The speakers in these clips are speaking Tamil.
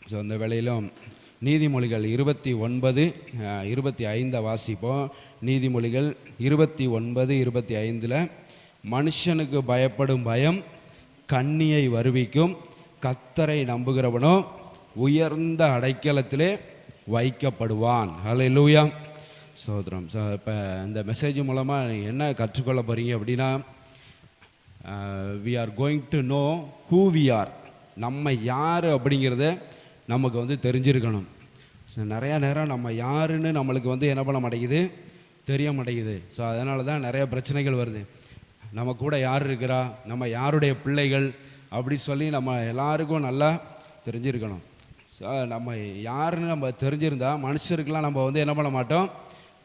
ஸோ அந்த வேளையிலும் நீதிமொழிகள் 29:25 வாசிப்போம். நீதிமொழிகள் 29:25 மனுஷனுக்கு பயப்படும் பயம் கண்ணியை வருவிக்கும், கர்த்தரை நம்புகிறவனோ உயர்ந்த அடைக்கலத்திலே வைக்கப்படுவான். ஹல்லேலூயா, சோதரம். ஸோ இப்போ இந்த மெசேஜ் மூலமாக என்ன கற்றுக்கொள்ள போகிறீங்க அப்படின்னா, we are going to know who we are. நம்ம யார் அப்படிங்கிறத நமக்கு வந்து தெரிஞ்சிருக்கணும். நிறையா நேரம் நம்ம யாருன்னு நம்மளுக்கு வந்து என்ன பண்ண மாட்டேங்குது, தெரிய மாட்டேங்குது. ஸோ அதனால தான் நிறைய பிரச்சனைகள் வருது. நம்ம கூட யார் இருக்கிறா, நம்ம யாருடைய பிள்ளைகள் அப்படி சொல்லி நம்ம எல்லாருக்கும் நல்லா தெரிஞ்சிருக்கணும். ஸோ நம்ம யாருன்னு நம்ம தெரிஞ்சிருந்தா மனுஷருக்கெல்லாம் நம்ம வந்து என்ன பண்ண மாட்டோம்,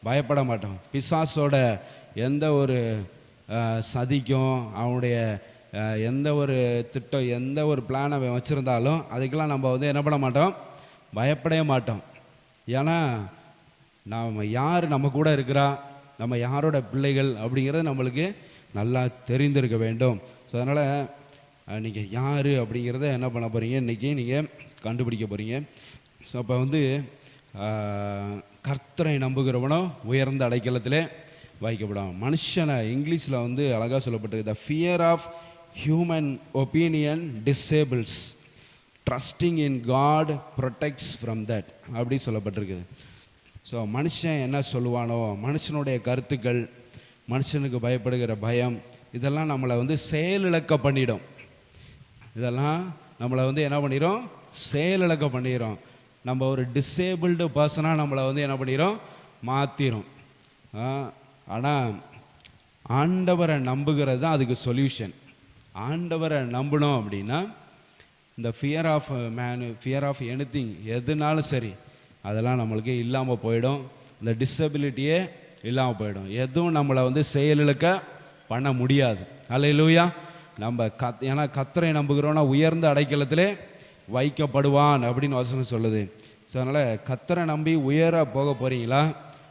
பயப்பட மாட்டோம். பிசாசோட எந்த ஒரு சதிக்கும், அவனுடைய எந்த ஒரு திட்டம், எந்த ஒரு பிளான் அவன் வச்சுருந்தாலும் அதுக்கெல்லாம் நம்ம வந்து என்ன பண்ண மாட்டோம், பயப்படவே மாட்டோம். ஏன்னா நம்ம யார் நம்ம கூட இருக்கிறா, நம்ம யாரோட பிள்ளைகள் அப்படிங்கிறது நம்மளுக்கு நல்லா தெரிந்திருக்க வேண்டும். ஸோ அதனால் நீங்கள் யார் அப்படிங்கிறத என்ன பண்ண போகிறீங்க, இன்றைக்கி நீங்கள் கண்டுபிடிக்க போகிறீங்க. ஸோ அப்போ வந்து கர்த்தரை நம்புகிறவனோ உயர்ந்த அடைக்கலத்திலே வைக்கப்படும். மனுஷனை இங்கிலீஷில் வந்து அழகாக சொல்லப்பட்டிருக்கு, the fear of human opinion disables, trusting in God protects from that அப்படி சொல்லப்பட்டிருக்குது. ஸோ மனுஷன் என்ன சொல்லுவானோ, மனுஷனுடைய கருத்துக்கள், மனுஷனுக்கு பயப்படுகிற பயம், இதெல்லாம் நம்மளை வந்து செயலிழக்க பண்ணிடும். இதெல்லாம் நம்மளை வந்து என்ன பண்ணிடும், செயலிழக்க பண்ணிடும். நம்ம ஒரு டிசேபிள்டு பர்சனாக நம்மளை வந்து என்ன பண்ணிடும், மாற்றிடும். ஆனால் ஆண்டவரை நம்புகிறது தான் அதுக்கு சொல்யூஷன். ஆண்டவரை நம்பணும் அப்படின்னா இந்த fear of fear of anything, எதுனாலும் சரி அதெல்லாம் நம்மளுக்கு இல்லாமல் போயிடும். இந்த டிசபிலிட்டியே இல்லாமல் போயிடும். எதுவும் நம்மளை வந்து செயலிழக்க பண்ண முடியாது. அல்லேலூயா. நம்ம ஏன்னா கர்த்தரை நம்புகிறோன்னா உயர்ந்த அடைக்கலத்திலே வைக்கப்படுவான் அப்படின்னு வசனம் சொல்லுது. ஸோ அதனால் கர்த்தரை நம்பி உயர போக போகிறீங்களா,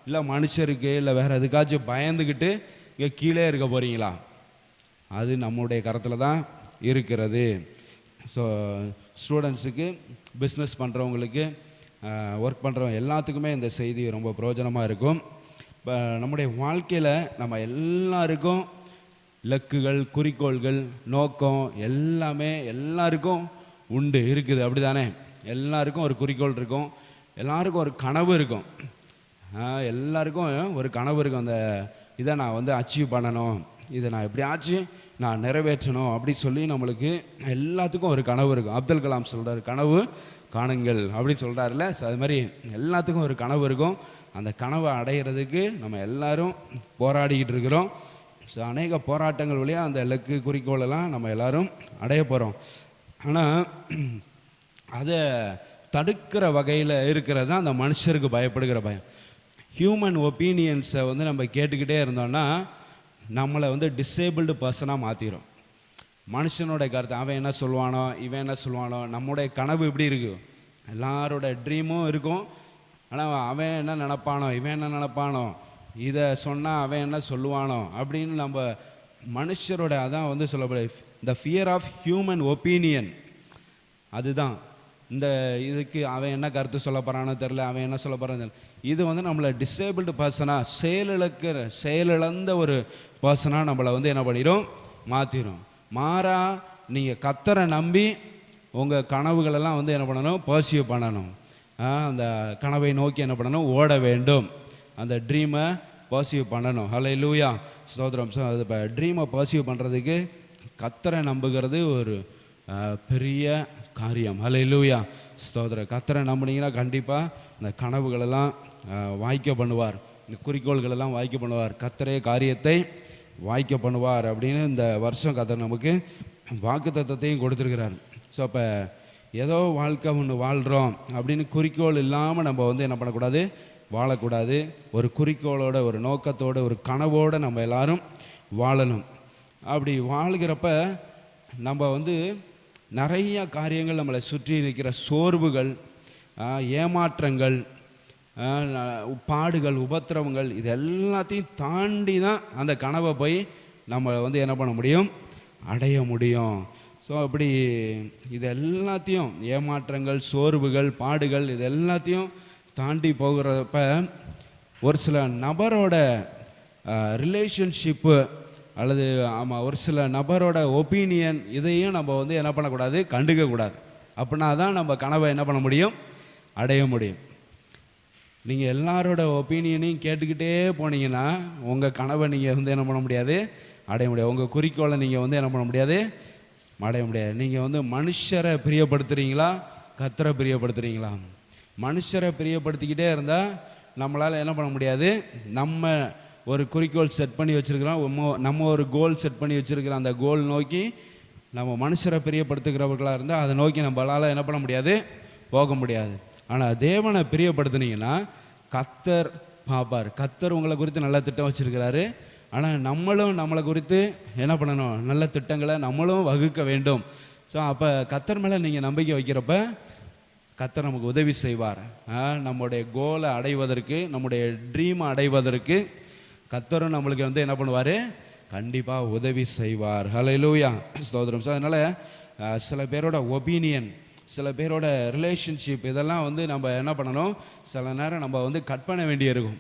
இல்லை மனுஷருக்கு இல்லை வேறு எதுக்காச்சும் பயந்துக்கிட்டு இங்கே கீழே இருக்க போகிறீங்களா? அது நம்முடைய கரத்தில் தான் இருக்கிறது. ஸோ ஸ்டூடெண்ட்ஸுக்கு, பிஸ்னஸ் பண்ணுறவங்களுக்கு, ஒர்க் பண்ணுறவங்க எல்லாத்துக்குமே இந்த செய்தி ரொம்ப பிரயோஜனமாக இருக்கும். இப்போ நம்முடைய வாழ்க்கையில் நம்ம எல்லாருக்கும் இலக்குகள், குறிக்கோள்கள், நோக்கம் எல்லாமே எல்லாருக்கும் உண்டு, இருக்குது. அப்படி தானே? எல்லாருக்கும் ஒரு குறிக்கோள் இருக்கும், எல்லாருக்கும் ஒரு கனவு இருக்கும். எல்லாருக்கும் ஒரு கனவு இருக்கும். அந்த இதை நான் வந்து அச்சீவ் பண்ணணும், இதை நான் எப்படியாச்சும் நான் நிறைவேற்றணும் அப்படி சொல்லி நம்மளுக்கு எல்லாத்துக்கும் ஒரு கனவு இருக்கும். அப்துல் கலாம் சொல்கிறார், கனவு காணுங்கள் அப்படி சொல்கிறாருல்ல. ஸோ அது மாதிரி எல்லாத்துக்கும் ஒரு கனவு இருக்கும். அந்த கனவை அடைகிறதுக்கு நம்ம எல்லாரும் போராடிக்கிட்டு இருக்கிறோம். ஸோ அநேக போராட்டங்கள் வழியாக அந்த இலக்கு, குறிக்கோளெல்லாம் நம்ம எல்லோரும் அடைய போகிறோம். ஆனால் அதை தடுக்கிற வகையில் இருக்கிறது தான் அந்த மனுஷருக்கு பயப்படுகிற பயம். ஹியூமன் ஒப்பீனியன்ஸை வந்து நம்ம கேட்டுக்கிட்டே இருந்தோம்னா நம்மளை வந்து டிசேபிள்டு பர்சனாக மாற்றிடும். மனுஷனோட கருத்து, அவன் என்ன சொல்லுவானோ, இவன் என்ன சொல்லுவானோ, நம்முடைய கனவு இப்படி இருக்கும், எல்லாரோட ட்ரீமும் இருக்கும். ஆனால் அவன் என்ன நினப்பானோ, இவன் என்ன நினப்பானோ, இதை சொன்னால் அவன் என்ன சொல்லுவானோ அப்படின்னு நம்ம மனுஷரோட அதான் வந்து சொல்லப்படுது இந்த ஃபியர் ஆஃப் ஹியூமன் ஒப்பீனியன். அதுதான் இந்த இதுக்கு அவன் என்ன கருத்து சொல்ல போகிறானோ தெரில, அவன் என்ன சொல்ல போகிறான்னு தெரியல. இது வந்து நம்மளை டிசேபிள்டு பர்சனாக, செயலிழந்த ஒரு பர்சனாக நம்மளை வந்து என்ன பண்ணிடும், மாற்றிடும். மாறா நீங்கள் கர்த்தரை நம்பி உங்கள் கனவுகளெல்லாம் வந்து என்ன பண்ணணும், பர்சியூ பண்ணணும். அந்த கனவை நோக்கி என்ன பண்ணணும், ஓட வேண்டும். அந்த ட்ரீமை பர்சியூ பண்ணணும். ஹல்லேலூயா, ஸ்தோத்திரம். ஸோ அது இப்போ ட்ரீமை பர்சியூ பண்ணுறதுக்கு கர்த்தரை நம்புகிறது ஒரு பெரிய காரியம். ஹல்லேலூயா, ஸ்தோத்திரம். கர்த்தரை நம்பினீங்கன்னா கண்டிப்பாக இந்த கனவுகளெல்லாம் வாய்க்க பண்ணுவார், இந்த குறிக்கோள்களெல்லாம் வாய்க்க பண்ணுவார், கர்த்தரே காரியத்தை வாய்க்க பண்ணுவார் அப்படின்னு இந்த வருஷம் கர்த்தர் நமக்கு வாக்குத்தத்தத்தையும் கொடுத்துருக்கிறார். ஸோ அப்போ ஏதோ வாழ்க்கை ஒன்று வாழ்கிறோம் அப்படின்னு குறிக்கோள் இல்லாமல் நம்ம வந்து என்ன பண்ணக்கூடாது, வாழக்கூடாது. ஒரு குறிக்கோளோட, ஒரு நோக்கத்தோட, ஒரு கனவோடு நம்ம எல்லாரும் வாழணும். அப்படி வாழ்கிறப்ப நம்ம வந்து நிறைய காரியங்கள் நம்மளை சுற்றி நிற்கிற சோர்வுகள், ஏமாற்றங்கள், பாடுகள், உபத்திரவங்கள், இது எல்லாத்தையும் தாண்டி தான் அந்த கனவை போய் நம்ம வந்து என்ன பண்ண முடியும், அடைய முடியும். ஸோ அப்படி இது எல்லாத்தையும் ஏமாற்றங்கள், சோர்வுகள், பாடுகள் இது எல்லாத்தையும் தாண்டி போகிறப்ப ஒரு சில நபரோட ரிலேஷன்ஷிப்பு அல்லது ஒரு சில நபரோட ஒப்பீனியன் இதையும் நம்ம வந்து என்ன பண்ணக்கூடாது, கண்டுக்கக்கூடாது. அப்படின்னா தான் நம்ம கனவை என்ன பண்ண முடியும், அடைய முடியும். நீங்கள் எல்லாரோட ஒப்பீனியனையும் கேட்டுக்கிட்டே போனீங்கன்னா உங்கள் கனவை நீங்கள் வந்து என்ன பண்ண முடியாது, அடைய முடியாது. உங்கள் குறிக்கோளை நீங்கள் வந்து என்ன பண்ண முடியாது, அடைய முடியாது. நீங்கள் வந்து மனுஷரை பிரியப்படுத்துகிறீங்களா, கர்த்தரை பிரியப்படுத்துகிறீங்களா? மனுஷரை பிரியப்படுத்திக்கிட்டே இருந்தால் நம்மளால் என்ன பண்ண முடியாது. நம்ம ஒரு குறிக்கோள் செட் பண்ணி வச்சுருக்கிறோம், நம்ம ஒரு கோல் செட் பண்ணி வச்சுருக்கிறோம். அந்த கோல் நோக்கி நம்ம மனுஷரை பிரியப்படுத்துகிறவர்களாக இருந்தால் அதை நோக்கி நம்மளால் என்ன பண்ண முடியாது, போக முடியாது. ஆனால் தேவனை பிரியப்படுத்துனீங்கன்னா கர்த்தர் பார்ப்பார். கர்த்தர் உங்களை குறித்து நல்ல திட்டம் வச்சுருக்கிறாரு. ஆனால் நம்மளும் நம்மளை குறித்து என்ன பண்ணணும், நல்ல திட்டங்களை நம்மளும் வகுக்க வேண்டும். ஸோ அப்போ கர்த்தர் மேலே நீங்கள் நம்பிக்கை வைக்கிறப்ப கர்த்தர் நமக்கு உதவி செய்வார். நம்முடைய கோலை அடைவதற்கு, நம்முடைய ட்ரீமை அடைவதற்கு கர்த்தரும் நம்மளுக்கு வந்து என்ன பண்ணுவார், கண்டிப்பாக உதவி செய்வார். ஹல்லேலூயா, ஸ்தோத்திரம். ஸோ அதனால் சில பேரோட ஒப்பீனியன், சில பேரோட ரிலேஷன்ஷிப் இதெல்லாம் வந்து நம்ம என்ன பண்ணணும், சில நேரம் நம்ம வந்து கட் பண்ண வேண்டியிருக்கும்.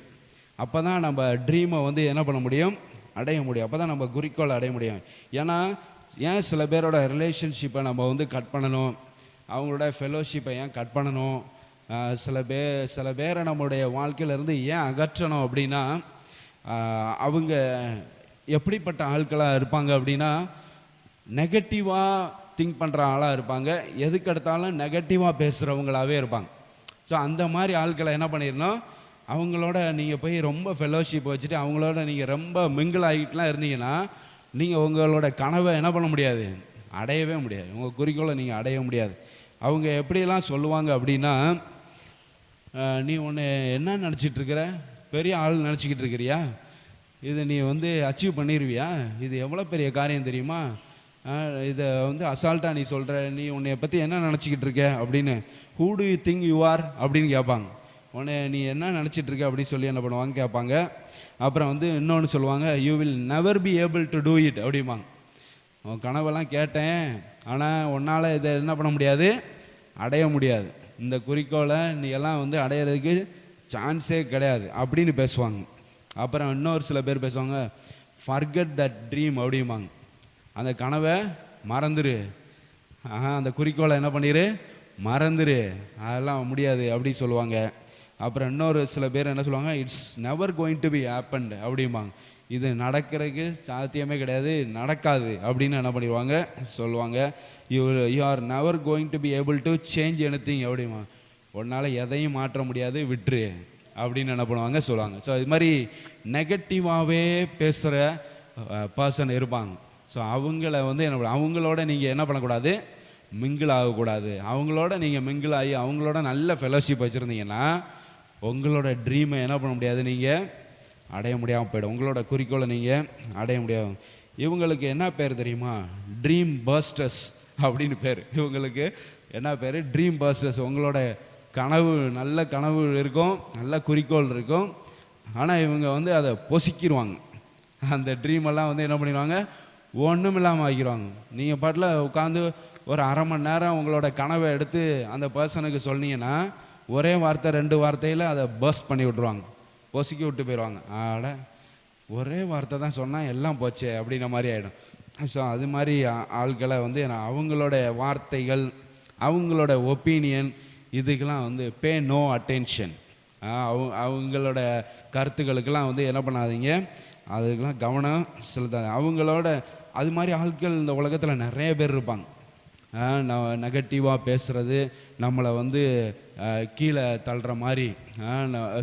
அப்போ தான் நம்ம ட்ரீமை வந்து என்ன பண்ண முடியும், அடைய முடியும். அப்போ தான் நம்ம குறிக்கோளை அடைய முடியும். ஏன்னா ஏன் சில பேரோட ரிலேஷன்ஷிப்பை நம்ம வந்து கட் பண்ணணும், அவங்களோட ஃபெலோஷிப்பை ஏன் கட் பண்ணணும், சில பேரை நம்மளுடைய வாழ்க்கையிலேருந்து ஏன் அகற்றணும் அப்படின்னா, அவங்க எப்படிப்பட்ட ஆட்களாக இருப்பாங்க அப்படின்னா, நெகட்டிவாக திங்க் பண்ணுற ஆளாக இருப்பாங்க, எதுக்கு எடுத்தாலும் நெகட்டிவாக பேசுகிறவங்களாகவே இருப்பாங்க. ஸோ அந்த மாதிரி ஆட்களை என்ன பண்ணிடணும், அவங்களோட நீங்கள் போய் ரொம்ப ஃபெலோஷிப் வச்சுட்டு அவங்களோட நீங்கள் ரொம்ப மிங்கிள் ஆகிட்டுலாம் இருந்தீங்கன்னா நீங்கள் உங்களோட கனவை என்ன பண்ண முடியாது, அடையவே முடியாது. உங்கள் குறிக்கோளை நீங்கள் அடைய முடியாது. அவங்க எப்படியெல்லாம் சொல்லுவாங்க அப்படின்னா, நீ ஒன்று என்ன நினச்சிட்ருக்கிற, பெரிய ஆள் நினச்சிக்கிட்டு இருக்கிறியா, இதை நீ வந்து அச்சீவ் பண்ணிடுவியா, இது எவ்வளோ பெரிய காரியம் தெரியுமா, இதை வந்து அசால்ட்டாக நீ சொல்கிற, நீ உன்னை பற்றி என்ன நினச்சிக்கிட்டு இருக்க அப்படின்னு, who to you think you are அப்படின்னு கேட்பாங்க. உன்னை நீ என்ன நினச்சிட்ருக்க அப்படின்னு சொல்லி என்ன பண்ணுவாங்க, கேட்பாங்க. அப்புறம் வந்து இன்னொன்று சொல்லுவாங்க, you will never be able to do it அப்படிம்பாங்க. உன் கனவெல்லாம் கேட்டேன், ஆனால் உன்னால் இதை என்ன பண்ண முடியாது, அடைய முடியாது. இந்த குறிக்கோளை நீ எல்லாம் வந்து அடையிறதுக்கு சான்ஸே கிடையாது அப்படின்னு பேசுவாங்க. அப்புறம் இன்னொரு சில பேர் பேசுவாங்க, ஃபர்கெட் தட் ட்ரீம் அப்படிம்பாங்க. அந்த கனவை மறந்துரு, அந்த குறிக்கோளை என்ன பண்ணிடு, மறந்துரு, அதெல்லாம் முடியாது அப்படி சொல்லுவாங்க. அப்புறம் இன்னொரு சில பேர் என்ன சொல்லுவாங்க, it's never going to be happened அப்படிம்பாங்க. இது நடக்கிறதுக்கு சாத்தியமே கிடையாது, நடக்காது அப்படின்னு என்ன பண்ணிடுவாங்க, சொல்லுவாங்க. You are never going to be able to change anything அப்படிமா, உன்னால் எதையும் மாற்ற முடியாது, விட்டுரு அப்படின்னு என்ன பண்ணுவாங்க, சொல்லுவாங்க. ஸோ இது மாதிரி நெகட்டிவாகவே பேசுகிற பர்சன் இருப்பாங்க. ஸோ அவங்கள வந்து என்ன, அவங்களோட நீங்கள் என்ன பண்ணக்கூடாது, மிங்கிள் ஆகக்கூடாது. அவங்களோட நீங்கள் மிங்கிள் ஆகி அவங்களோட நல்ல ஃபெலோஷிப் வச்சுருந்தீங்கன்னா உங்களோட ட்ரீமை என்ன பண்ண முடியாது, நீங்கள் அடைய முடியாமல் போய்டும். உங்களோட குறிக்கோளை நீங்கள் அடைய முடியாது. இவங்களுக்கு என்ன பேர் தெரியுமா, ட்ரீம் பர்ஸ்டர்ஸ் அப்படின்னு பேர். இவங்களுக்கு என்ன பேர், ட்ரீம் பர்ஸ்டர்ஸ். உங்களோட கனவு, நல்ல கனவு இருக்கும், நல்ல குறிக்கோள் இருக்கும், ஆனால் இவங்க வந்து அதை பொசிக்கிடுவாங்க. அந்த ட்ரீமெல்லாம் வந்து என்ன பண்ணிடுவாங்க, ஒன்றும் இல்லாமல் ஆக்கிடுவாங்க. நீங்கள் பாட்டில் உட்காந்து ஒரு அரை மணி நேரம் உங்களோட கனவை எடுத்து அந்த பர்சனுக்கு சொன்னீங்கன்னா ஒரே வார்த்தை 2 வார்த்தையில் அதை பர்ஸ்ட் பண்ணி விட்ருவாங்க, பொசுக்கி விட்டு போயிடுவாங்க. ஆட ஒரே வார்த்தை தான் சொன்னால் எல்லாம் போச்சே அப்படின்ற மாதிரி ஆகிடும். ஸோ அது மாதிரி ஆட்களை வந்து அவங்களோட வார்த்தைகள், அவங்களோட ஒப்பீனியன் இதுக்கெல்லாம் வந்து பே நோ அட்டென்ஷன். அவங்களோட கருத்துக்களுக்கெல்லாம் வந்து என்ன பண்ணாதீங்க, அதுக்கெல்லாம் கவனம் செலுத்தாது. அவங்களோட அது மாதிரி ஆட்கள் இந்த உலகத்தில் நிறைய பேர் இருப்பாங்க. நெகட்டிவாக பேசுகிறது, நம்மளை வந்து கீழே தள்ளுற மாதிரி,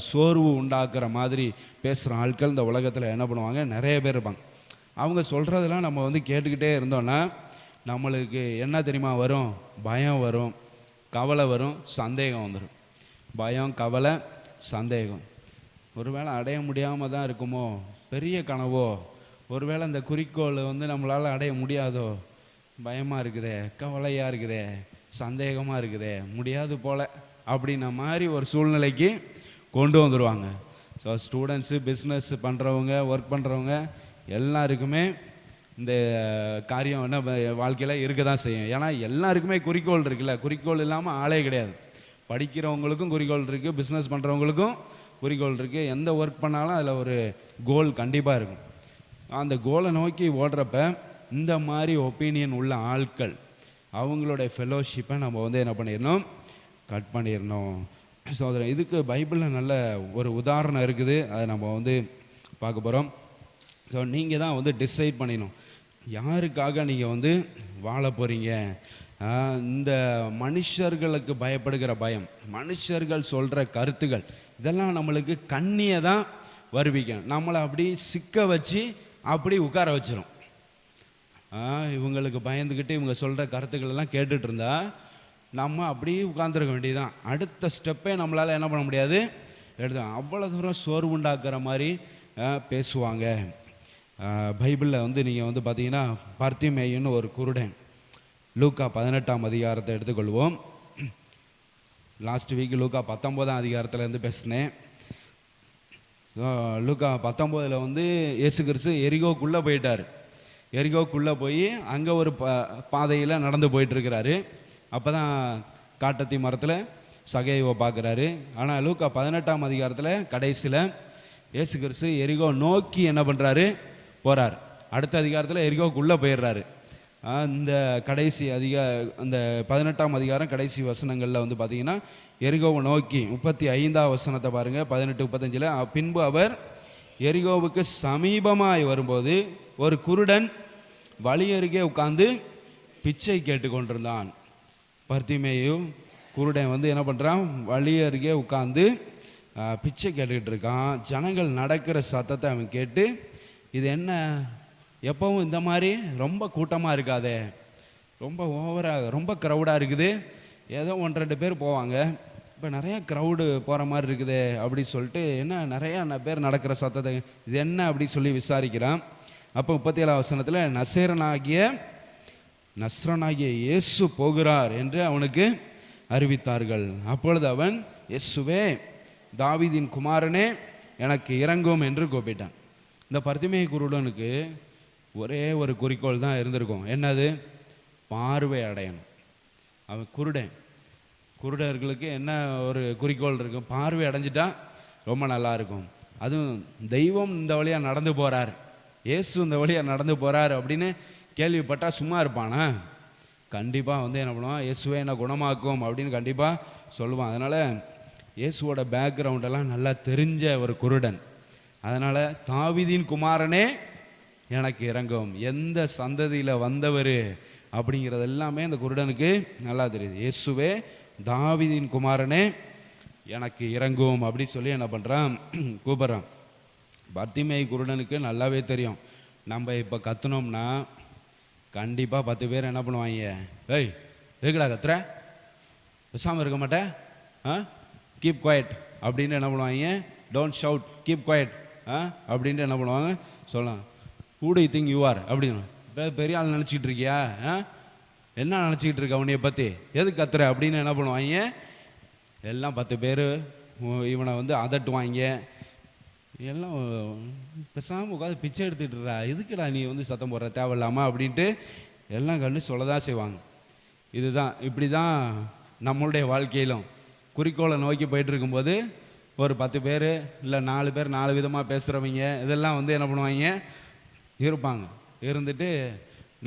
சோர்வு உண்டாக்குற மாதிரி பேசுகிற ஆட்கள் இந்த உலகத்தில் என்ன பண்ணுவாங்க, நிறைய பேர் இருப்பாங்க. அவங்க சொல்கிறதெல்லாம் நம்ம வந்து கேட்டுக்கிட்டே இருந்தோன்னா நம்மளுக்கு என்ன தெரியுமா வரும், பயம் வரும், கவலை வரும், சந்தேகம் வந்துடும். பயம், கவலை, சந்தேகம். ஒருவேளை அடைய முடியாமல் தான் இருக்குமோ, பெரிய கனவோ, ஒருவேளை அந்த குறிக்கோள் வந்து நம்மளால் அடைய முடியாதோ, பயமாக இருக்குதே, கவலையாக இருக்குதே, சந்தேகமாக இருக்குதே, முடியாது போல் அப்படின்ன மாதிரி ஒரு சூழ்நிலைக்கு கொண்டு வந்துடுவாங்க. ஸோ ஸ்டூடெண்ட்ஸு, பிஸ்னஸ் பண்ணுறவங்க, ஒர்க் பண்ணுறவங்க எல்லாருக்குமே இந்த காரியம் என்ன வாழ்க்கையில் இருக்க தான் செய்யும். ஏன்னா எல்லாருக்குமே குறிக்கோள் இருக்குல்ல, குறிக்கோள் இல்லாமல் ஆளே கிடையாது. படிக்கிறவங்களுக்கும் குறிக்கோள் இருக்குது, பிஸ்னஸ் பண்ணுறவங்களுக்கும் குறிக்கோள் இருக்குது. எந்த ஒர்க் பண்ணாலும் அதில் ஒரு கோல் கண்டிப்பாக இருக்கும். அந்த கோலை நோக்கி ஓடுறப்ப இந்த மாதிரி ஒப்பீனியன் உள்ள ஆட்கள் அவங்களுடைய ஃபெலோஷிப்பை நம்ம வந்து என்ன பண்ணிடணும், கட் பண்ணிடணும். சோதரன், இதுக்கு பைபிளில் நல்ல ஒரு உதாரணம் இருக்குது, அதை நம்ம வந்து பார்க்க போகிறோம். ஸோ நீங்கள் தான் வந்து டிசைட் பண்ணிடணும் யாருக்காக நீங்கள் வந்து வாழ போகிறீங்க. இந்த மனுஷர்களுக்கு பயப்படுகிற பயம், மனுஷர்கள் சொல்கிற கருத்துகள், இதெல்லாம் நம்மளுக்கு கண்ணியை தான் வருவிக்கும். நம்மளை அப்படி சிக்க வச்சு அப்படி உட்கார வச்சிரும். இவங்களுக்கு பயந்துக்கிட்டு இவங்க சொல்கிற கருத்துக்கள் எல்லாம் கேட்டுட்டு இருந்தா நம்ம அப்படியே உட்காந்துருக்க வேண்டியதுதான். அடுத்த ஸ்டெப்பே நம்மளால் என்ன பண்ண முடியாது, எடுத்து அவ்வளோ தூரம் சோர்வு உண்டாக்குற மாதிரி பேசுவாங்க. பைபிளில் வந்து நீங்கள் வந்து பார்த்தீங்கன்னா பர்த்திமேயுன்னு ஒரு குருடன், லூக்கா 18ஆம் அதிகாரத்தை எடுத்துக்கொள்வோம். லாஸ்ட் வீக் லூக்கா 19ஆம் அதிகாரத்துலேருந்து பேசினேன். லூக்கா 19 வந்து இயேசு கிறிஸ்து எரிகோக்குள்ளே போயிட்டார். எரிகோக்குள்ளே போய் அங்கே ஒரு பாதையில் நடந்து போயிட்டுருக்கிறாரு. அப்போ தான் காட்டத்தி மரத்தில் சகைவை பார்க்குறாரு. ஆனால் லூக்கா 18ஆம் அதிகாரத்தில் கடைசியில் இயேசு கிறிஸ்து எரிகோ நோக்கி என்ன பண்ணுறாரு, போகிறார். அடுத்த அதிகாரத்தில் எரிகோக்குள்ளே போயிடுறாரு. இந்த கடைசி அந்த 18ஆம் அதிகாரம் கடைசி வசனங்களில் வந்து பார்த்தீங்கன்னா எரிகோவை நோக்கி 35ஆம் வசனத்தை பாருங்கள், 18-35. பின்பு அவர் எரிகோவுக்கு சமீபமாய் வரும்போது ஒரு குருடன் வழி அருகே உட்கார்ந்து பிச்சை கேட்டு கொண்டிருந்தான். பர்த்திமேயு குருடன் வந்து என்ன பண்ணுறான், வழி அருகே உட்கார்ந்து பிச்சை கேட்டுக்கிட்டு இருக்கான். ஜனங்கள் நடக்கிற சத்தத்தை அவன் கேட்டு, இது என்ன எப்பவும் இந்த மாதிரி ரொம்ப கூட்டமாக இருக்காதே, ரொம்ப ஓவராக ரொம்ப க்ரௌடாக இருக்குது, ஏதோ 1-2 பேர் போவாங்க, இப்போ நிறையா க்ரௌடு போகிற மாதிரி இருக்குது அப்படி சொல்லிட்டு என்ன நிறையா பேர் நடக்கிற சத்தத்தை இது என்ன அப்படி சொல்லி விசாரிக்கிறான். அப்போ 37ஆம் வசனத்தில் நஸ்ரனாகிய இயேசு போகிறார் என்று அவனுக்கு அறிவித்தார்கள். அப்பொழுது அவன், இயேசுவே தாவீதின் குமாரனே எனக்கு இறங்கும் என்று கூப்பிட்டான். இந்த பர்த்திமேயு குருடனுக்கு ஒரே ஒரு குறிக்கோள் தான் இருந்திருக்கும். என்னது, பார்வை அடையணும். அவன் குருடர்களுக்கு என்ன ஒரு குறிக்கோள் இருக்கும், பார்வை அடைஞ்சிட்டா ரொம்ப நல்லா இருக்கும். அதுவும் தெய்வம் இந்த வழியாக நடந்து போகிறார், இயேசு இந்த வழியாக நடந்து போகிறார் அப்படின்னு கேள்விப்பட்டால் சும்மா இருப்பானா? கண்டிப்பாக வந்து என்ன பண்ணுவான், இயேசுவே என்ன குணமாக்கும் அப்படின்னு கண்டிப்பாக சொல்லுவான். அதனால் இயேசுவோட பேக்ரவுண்டெல்லாம் நல்லா தெரிஞ்ச ஒரு குருடன். அதனால் தாவீதின் குமாரனே எனக்கு இறங்கும், எந்த சந்ததியில் வந்தவர் அப்படிங்கிறது எல்லாமே அந்த குருடனுக்கு நல்லா தெரியுது. இயேசுவே தாவீதின் குமாரனே எனக்கு இறங்கும் அப்படி சொல்லி என்ன பண்ணுறான், கூப்பிட்றான். பர்த்திமேயு குருடனுக்கு நல்லாவே தெரியும், நம்ம இப்போ கத்துனோம்னா கண்டிப்பாக 10 பேர் என்ன பண்ணுவாங்க, ஏய் எதுக்குடா கத்துற, பேசாமல் இருக்க மாட்டேன், கீப் குவைட் அப்படின்னு என்ன பண்ணுவாங்க, டோன்ட் ஷவுட் கீப் குவைட் அப்படின்ட்டு என்ன பண்ணுவாங்க சொல்லலாம். Who to you think you are அப்படின்னு, பெரிய ஆள் நினச்சிக்கிட்டு இருக்கியா, என்ன நினச்சிக்கிட்டு இருக்க உன்னைய பற்றி, எது கத்துற அப்படின்னு என்ன பண்ணுவாங்க, எல்லாம் 10 பேர் இவனை வந்து அதட்டுவாங்க. எல்லாம் பேசாமல் உட்காந்து பிச்சை எடுத்துகிட்டுறா, எதுக்குடா நீ வந்து சத்தம் போடுற தேவையில்லாமல் அப்படின்ட்டு எல்லாம் கண்டு சொல்ல தான் செய்வாங்க. இதுதான் இப்படி தான் நம்மளுடைய வாழ்க்கையிலும் குறிக்கோளை நோக்கி போயிட்டு இருக்கும்போது ஒரு 10 பேர் இல்லை 4 பேர் 4 விதமாக பேசுகிறவங்க இதெல்லாம் வந்து என்ன பண்ணுவாங்க இருப்பாங்க. இருந்துட்டு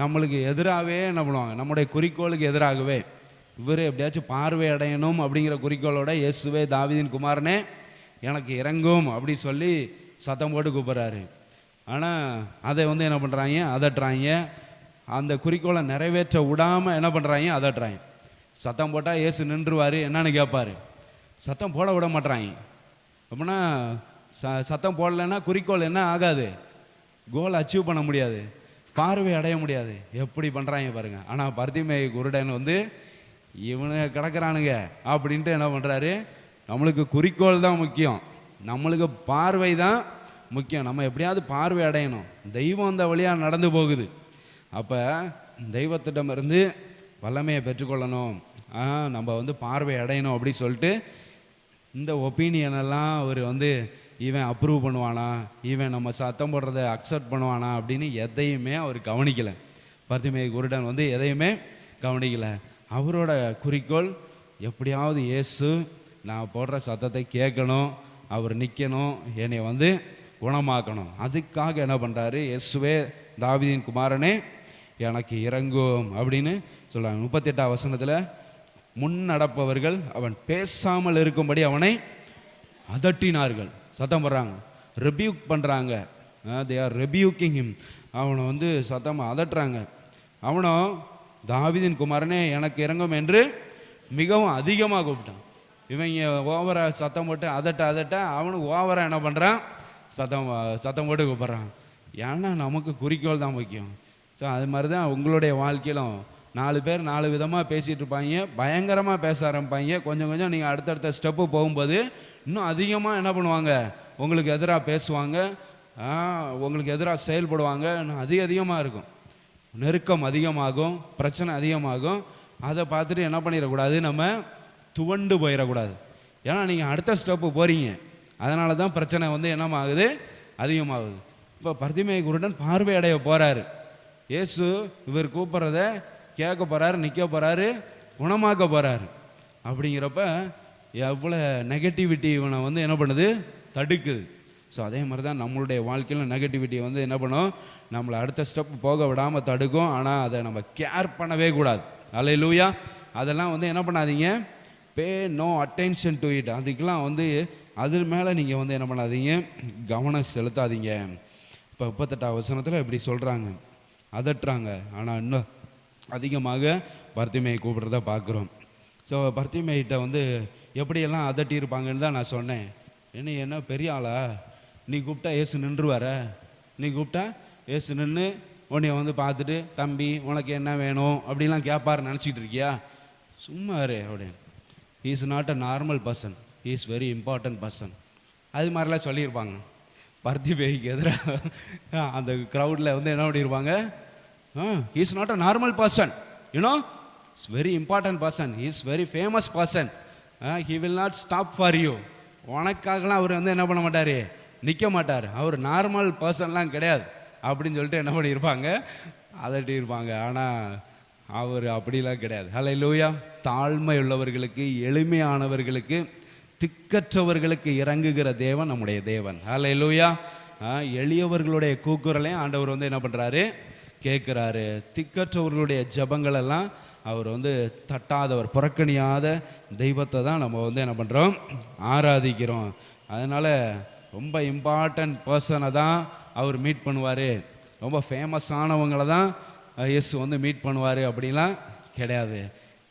நம்மளுக்கு எதிராகவே என்ன பண்ணுவாங்க, நம்முடைய குறிக்கோளுக்கு எதிராகவே இவர் எப்படியாச்சும் பார்வை அடையணும் அப்படிங்கிற குறிக்கோளோட இயேசுவே தாவீதின் குமாரனே எனக்கு இறங்கும் அப்படி சொல்லி சத்தம் போட்டு கூப்பிட்றாரு. ஆனால் அதை வந்து என்ன பண்ணுறாங்க, அதட்டுறாங்க. அந்த குறிக்கோளை நிறைவேற்ற விடாமல் என்ன பண்ணுறாங்க, அதட்டுறாங்க. சத்தம் போட்டால் இயேசு நின்றுவார் என்னன்னு கேட்பார், சத்தம் போட விட மாட்டுறாங்க. அப்படின்னா சத்தம் போடலைன்னா குறிக்கோள் என்ன ஆகாது, கோல் அச்சீவ் பண்ண முடியாது, பார்வை அடைய முடியாது. எப்படி பண்ணுறாங்க பாருங்கள். ஆனால் பர்த்திமேயு குருடன் வந்து இவனுங்க கிடக்கிறானுங்க அப்படின்ட்டு என்ன பண்ணுறாரு, நம்மளுக்கு குறிக்கோள் தான் முக்கியம், நம்மளுக்கு பார்வை தான் முக்கியம், நம்ம எப்படியாவது பார்வை அடையணும், தெய்வம் அந்த வழியாக நடந்து போகுது, அப்போ தெய்வத்திடமிருந்து வல்லமையை பெற்றுக்கொள்ளணும், நம்ம வந்து பார்வை அடையணும் அப்படி சொல்லிட்டு இந்த ஒப்பீனியனெல்லாம் அவர் வந்து இவன் அப்ரூவ் பண்ணுவானா, இவன் நம்ம சத்தம் போடுறதை அக்செப்ட் பண்ணுவானா அப்படின்னு எதையுமே அவர் கவனிக்கலை. பர்த்திமேயு குருடன் வந்து எதையுமே கவனிக்கலை. அவரோட குறிக்கோள் எப்படியாவது இயேசு நான் போடுற சத்தத்தை கேட்கணும், அவர் நிற்கணும், என்னை வந்து குணமாக்கணும். அதுக்காக என்ன பண்ணுறாரு, இயேசுவே தாவீதின் குமாரனே எனக்கு இறங்கும் அப்படின்னு சொல்கிறாங்க. 38ஆம் வசனத்தில் முன் நடப்பவர்கள் அவன் பேசாமல் இருக்கும்படி அவனை அதட்டினார்கள், சத்தம் போடுறாங்க, ரெபியூக் பண்ணுறாங்க. They are rebuking him. அவனை வந்து சத்தமாக அதட்டுறாங்க. அவனும் தாவீதின் குமாரனே எனக்கு இறங்கும் என்று மிகவும் அதிகமாக கூப்பிட்டான். இவங்க ஓவராக சத்தம் போட்டு அதட்ட அவனுக்கு ஓவராக என்ன பண்ணுறான், சத்தம் போட்டு கூப்பிட்றான். ஏன்னா நமக்கு குறிக்கோள் தான் முக்கியம். ஸோ அது மாதிரி தான் உங்களுடைய வாழ்க்கையிலும் 4 பேர் 4 விதமாக பேசிகிட்டு இருப்பாங்க, பயங்கரமாக பேச ஆரம்பிப்பாங்க. கொஞ்சம் கொஞ்சம் நீங்கள் அடுத்தடுத்த ஸ்டெப்பு போகும்போது இன்னும் அதிகமாக என்ன பண்ணுவாங்க, உங்களுக்கு எதிராக பேசுவாங்க, உங்களுக்கு எதிராக செயல்படுவாங்க. இன்னும் அதிகமாக இருக்கும், நெருக்கம் அதிகமாகும், பிரச்சனை அதிகமாகும். அதை பார்த்துட்டு என்ன பண்ணிடக்கூடாது, நம்ம துவண்டு போயிடக்கூடாது. ஏன்னா நீங்கள் அடுத்த ஸ்டெப்பு போகிறீங்க, அதனால தான் பிரச்சனை வந்து என்னமாகுது, அதிகமாகுது. இப்போ பர்த்திமேயு குருடன் பார்வை அடைய போகிறாரு. இயேசு இவர் கூப்பிட்றத கேட்க போகிறாரு, நிற்க போகிறாரு, குணமாக்க போகிறாரு. அப்படிங்கிறப்ப எவ்வளோ நெகட்டிவிட்டி இவனை வந்து என்ன பண்ணுது, தடுக்குது. ஸோ அதே மாதிரி தான் நம்மளுடைய வாழ்க்கையில் நெகட்டிவிட்டியை வந்து என்ன பண்ணும், நம்மளை அடுத்த ஸ்டெப் போக விடாமல் தடுக்கும். ஆனால் அதை நம்ம கேர் பண்ணவே கூடாது. அல்லேலூயா. அதெல்லாம் வந்து என்ன பண்ணாதீங்க, பே நோ அட்டென்ஷன் டு இட். அதுக்கெல்லாம் வந்து அது மேலே நீங்கள் வந்து என்ன பண்ணாதீங்க, கவனம் செலுத்தாதீங்க. இப்போ 38ஆம் வசனத்தில் இப்படி சொல்கிறாங்க, அதட்டுறாங்க. ஆனால் இன்னும் அதிகமாக பர்த்திமேயை கூப்பிடுறத பார்க்குறோம். ஸோ பர்த்திமேயிட்ட வந்து எப்படியெல்லாம் அதட்டியிருப்பாங்கன்னு தான் நான் சொன்னேன். என்ன பெரிய ஆளா, நீ கூப்பிட்டா ஏசு நின்றுவார, நீ கூப்பிட்டா ஏசு நின்று உன்னைய வந்து பார்த்துட்டு தம்பி உனக்கு என்ன வேணும் அப்படிலாம் கேட்பாரு நினச்சிக்கிட்டு இருக்கியா, சும்மா இரு அப்படின்னு. He is not a normal person, he is very important person. அது மாதிரிலாம் சொல்லியிருப்பாங்க பர்த்திமேய்க்கு எதிராக. அந்த க்ரௌடில் வந்து என்ன பண்ணியிருப்பாங்க, he is not a normal person, you know is very important person, he is very famous person, he will not stop for you. உனக்காகலாம் அவர் வந்து என்ன பண்ண மாட்டார், நிற்க மாட்டார், அவர் நார்மல் பர்சன்லாம் கிடையாது அப்படின்னு சொல்லிட்டு என்ன பண்ணியிருப்பாங்க, அதட்டி இருப்பாங்க. ஆனால் அவர் அப்படிலாம் கிடையாது. ஹல்லேலூயா. தாழ்மை உள்ளவர்களுக்கு, எளிமையானவர்களுக்கு, திக்கற்றவர்களுக்கு இறங்குகிற தேவன் நம்முடைய தேவன். ஹல்லேலூயா. எளியவர்களுடைய கூக்குரலையும் ஆண்டவர் வந்து என்ன பண்ணுறாரு, கேட்குறாரு. திக்கற்றவர்களுடைய ஜபங்களெல்லாம் அவர் வந்து தட்டாதவர், புறக்கணியாத தெய்வத்தை தான் நம்ம வந்து என்ன பண்ணுறோம், ஆராதிக்கிறோம். அதனால் ரொம்ப இம்பார்ட்டன்ட் பர்சனை தான் அவர் மீட் பண்ணுவார், ரொம்ப ஃபேமஸானவங்களை தான் இயேசு வந்து மீட் பண்ணுவார் அப்படிலாம் கிடையாது.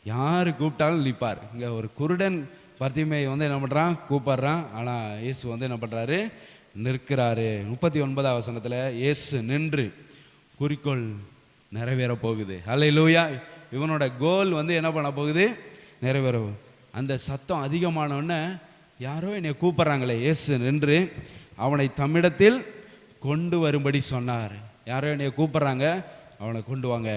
யார் கூப்பிட்டாலும் நிற்பார். இங்கே ஒரு குருடன் பர்த்திமேயை வந்து என்ன பண்ணுறான், கூப்பிட்றான். ஆனால் இயேசு வந்து என்ன பண்ணுறாரு, நிற்கிறாரு. 39ஆம் வசனத்தில் இயேசு நின்று, குறிக்கோள் நிறைவேற போகுது. ஹல்லேலூயா. இவனோட கோல் வந்து என்ன பண்ண போகுது, நிறைவேறும். அந்த சத்தம் அதிகமானோடனே யாரோ என்னை கூப்பிட்றாங்களே, இயேசு நின்று அவனை தம்மிடத்தில் கொண்டு வரும்படி சொன்னார். யாரோ என்னை கூப்பிட்றாங்க, அவனை கொண்டு வாங்க.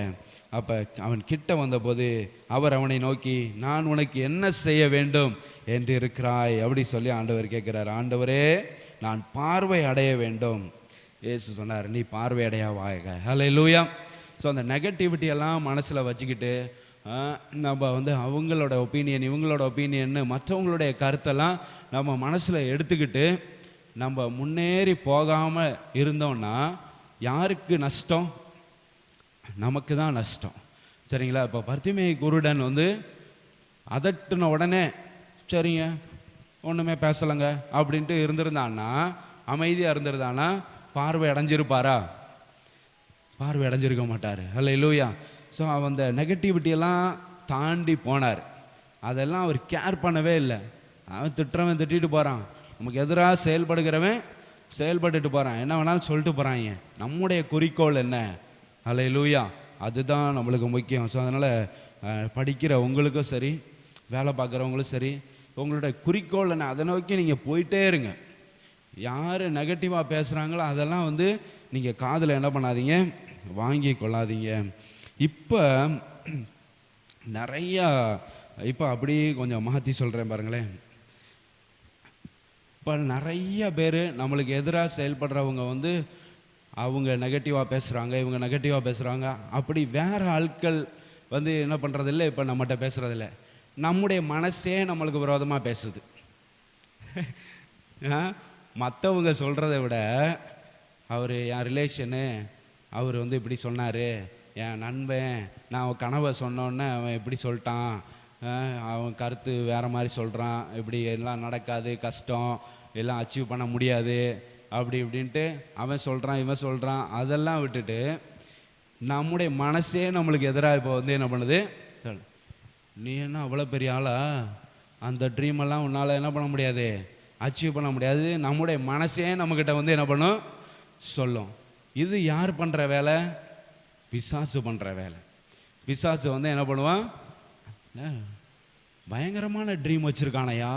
அப்போ அவன் கிட்ட வந்தபோது அவர் அவனை நோக்கி, நான் உனக்கு என்ன செய்ய வேண்டும் என்று இருக்கிறாய் அப்படி சொல்லி ஆண்டவர் கேட்குறார். ஆண்டவரே, நான் பார்வை அடைய வேண்டும். இயேசு சொன்னார், நீ பார்வை அடைய வாங்க. ஹல்லேலூயா. ஸோ அந்த நெகட்டிவிட்டியெல்லாம் மனசில் வச்சுக்கிட்டு நம்ம வந்து அவங்களோட ஒப்பீனியன், இவங்களோட ஒப்பீனியன்னு மற்றவங்களுடைய கருத்தெல்லாம் நம்ம மனசில் எடுத்துக்கிட்டு நம்ம முன்னேறி போகாமல் இருந்தோம்னா யாருக்கு நஷ்டம், நமக்கு தான் நஷ்டம். சரிங்களா. இப்போ பர்த்திமேயு குருடன் வந்து அதட்டின உடனே சரிங்க ஒன்றுமே பேசலைங்க அப்படின்ட்டு இருந்திருந்தான்னா, அமைதியாக இருந்திருந்தான்னா பார்வை அடைஞ்சிருப்பாரா, பார்வை அடைஞ்சிருக்க மாட்டார். ஹல்லேலூயா. ஸோ அந்த நெகட்டிவிட்டியெல்லாம் தாண்டி போனார். அதெல்லாம் அவர் கேர் பண்ணவே இல்லை. அவன் திட்டுறவன் திட்டிட்டு போகிறான், நமக்கு எதிராக செயல்படுகிறவன் செயல்பட்டுட்டு போகிறான், என்ன வேணாலும் சொல்லிட்டு போகிறாங்க. நம்முடைய குறிக்கோள் என்ன, ஹல்லேலூயா, அதுதான் நம்மளுக்கு முக்கியம். ஸோ அதனால் படிக்கிற உங்களுக்கும் சரி, வேலை பார்க்குறவங்களும் சரி, உங்களுடைய குறிக்கோள் என்ன, அதை நோக்கி நீங்கள் போயிட்டே இருங்க. யார் நெகட்டிவாக பேசுகிறாங்களோ அதெல்லாம் வந்து நீங்கள் காதில் என்ன பண்ணாதீங்க, வாங்கி கொள்ளாதீங்க. இப்போ நிறையா, இப்போ அப்படி கொஞ்சம் மாற்றி சொல்கிறேன் பாருங்களேன். இப்போ நிறைய பேர் நம்மளுக்கு எதிராக செயல்படுறவங்க வந்து அவங்க நெகட்டிவாக பேசுகிறாங்க, இவங்க நெகட்டிவாக பேசுகிறாங்க. அப்படி வேறு ஆட்கள் வந்து என்ன பண்ணுறதில்ல, இப்போ நம்மகிட்ட பேசுகிறதில்ல. நம்முடைய மனசே நம்மளுக்கு விரோதமாக பேசுது. மற்றவங்க சொல்கிறத விட அவர் என் ரிலேஷனு அவர் வந்து இப்படி சொன்னார், என் நண்பன் நான் அவன் கனவை சொன்னோன்னே அவன் இப்படி சொல்லிட்டான், அவன் கருத்து வேறு மாதிரி சொல்கிறான், இப்படி எல்லாம் நடக்காது, கஷ்டம், எல்லாம் அச்சீவ் பண்ண முடியாது அப்படி இப்படின்ட்டு அவன் சொல்கிறான் இவன் சொல்கிறான். அதெல்லாம் விட்டுட்டு நம்முடைய மனசே நம்மளுக்கு எதிராக இப்போ வந்து என்ன பண்ணுது, நீ என்ன அவ்வளோ பெரிய ஆளா, அந்த ட்ரீமெல்லாம் உன்னால் என்ன பண்ண முடியாது, அச்சீவ் பண்ண முடியாது. நம்முடைய மனசே நம்மக்கிட்ட வந்து என்ன பண்ணும், சொல்லும். இது யார் பண்ணுற வேலை, பிசாசு பண்ணுற வேலை. பிசாசு வந்து என்ன பண்ணுவான், பயங்கரமான ட்ரீம் வச்சுருக்கானையா,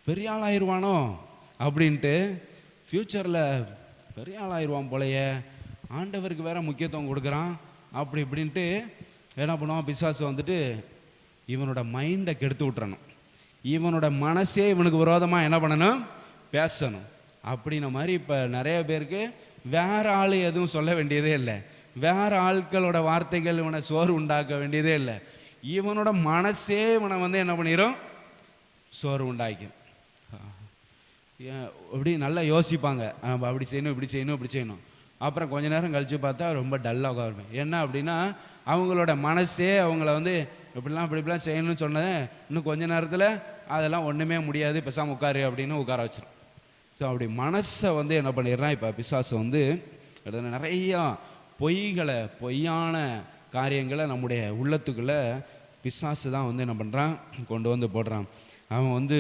பெரிய ஆள் ஆயிடுவானோ அப்படின்ட்டு, ஃப்யூச்சரில் பெரிய ஆள் ஆயிடுவான் போலையே, ஆண்டவருக்கு வேற முக்கியத்துவம் கொடுக்குறான் அப்படி இப்படின்ட்டு என்ன பண்ணுவான் பிசாசு வந்துட்டு இவனோட மைண்டை கெடுத்து விட்டுறணும். இவனோட மனசே இவனுக்கு விரோதமாக என்ன பண்ணணும், பேசணும். அப்படின்ன மாதிரி இப்போ நிறைய பேருக்கு வேற ஆள் எதுவும் சொல்ல வேண்டியதே இல்லை, வேற ஆட்களோட வார்த்தைகள் இவனை சோறு உண்டாக்க வேண்டியதே இல்லை. இவனோட மனசே இவனை வந்து என்ன பண்ணிடும், சோறு உண்டாக்கும். அப்படி நல்லா யோசிப்பாங்க, நம்ம அப்படி செய்யணும் இப்படி செய்யணும் இப்படி செய்யணும். அப்புறம் கொஞ்ச நேரம் கழித்து பார்த்தா ரொம்ப டல்லாக வருவேன். என்ன அப்படின்னா அவங்களோட மனசே அவங்கள வந்து இப்படிலாம் இப்படிலாம் செய்யணும்னு சொன்னது, இன்னும் கொஞ்ச நேரத்தில் அதெல்லாம் ஒன்றுமே முடியாது, பேசாமல் உட்காரு அப்படின்னு உட்கார வச்சிடும். ஸோ அப்படி மனசை வந்து என்ன பண்ணிடுறான் இப்போ பிசாசு வந்து நிறையா பொய்களை, பொய்யான காரியங்களை நம்முடைய உள்ளத்துக்குள்ளே பிசாசு தான் வந்து என்ன பண்ணுறான், கொண்டு வந்து போடுறான். அவன் வந்து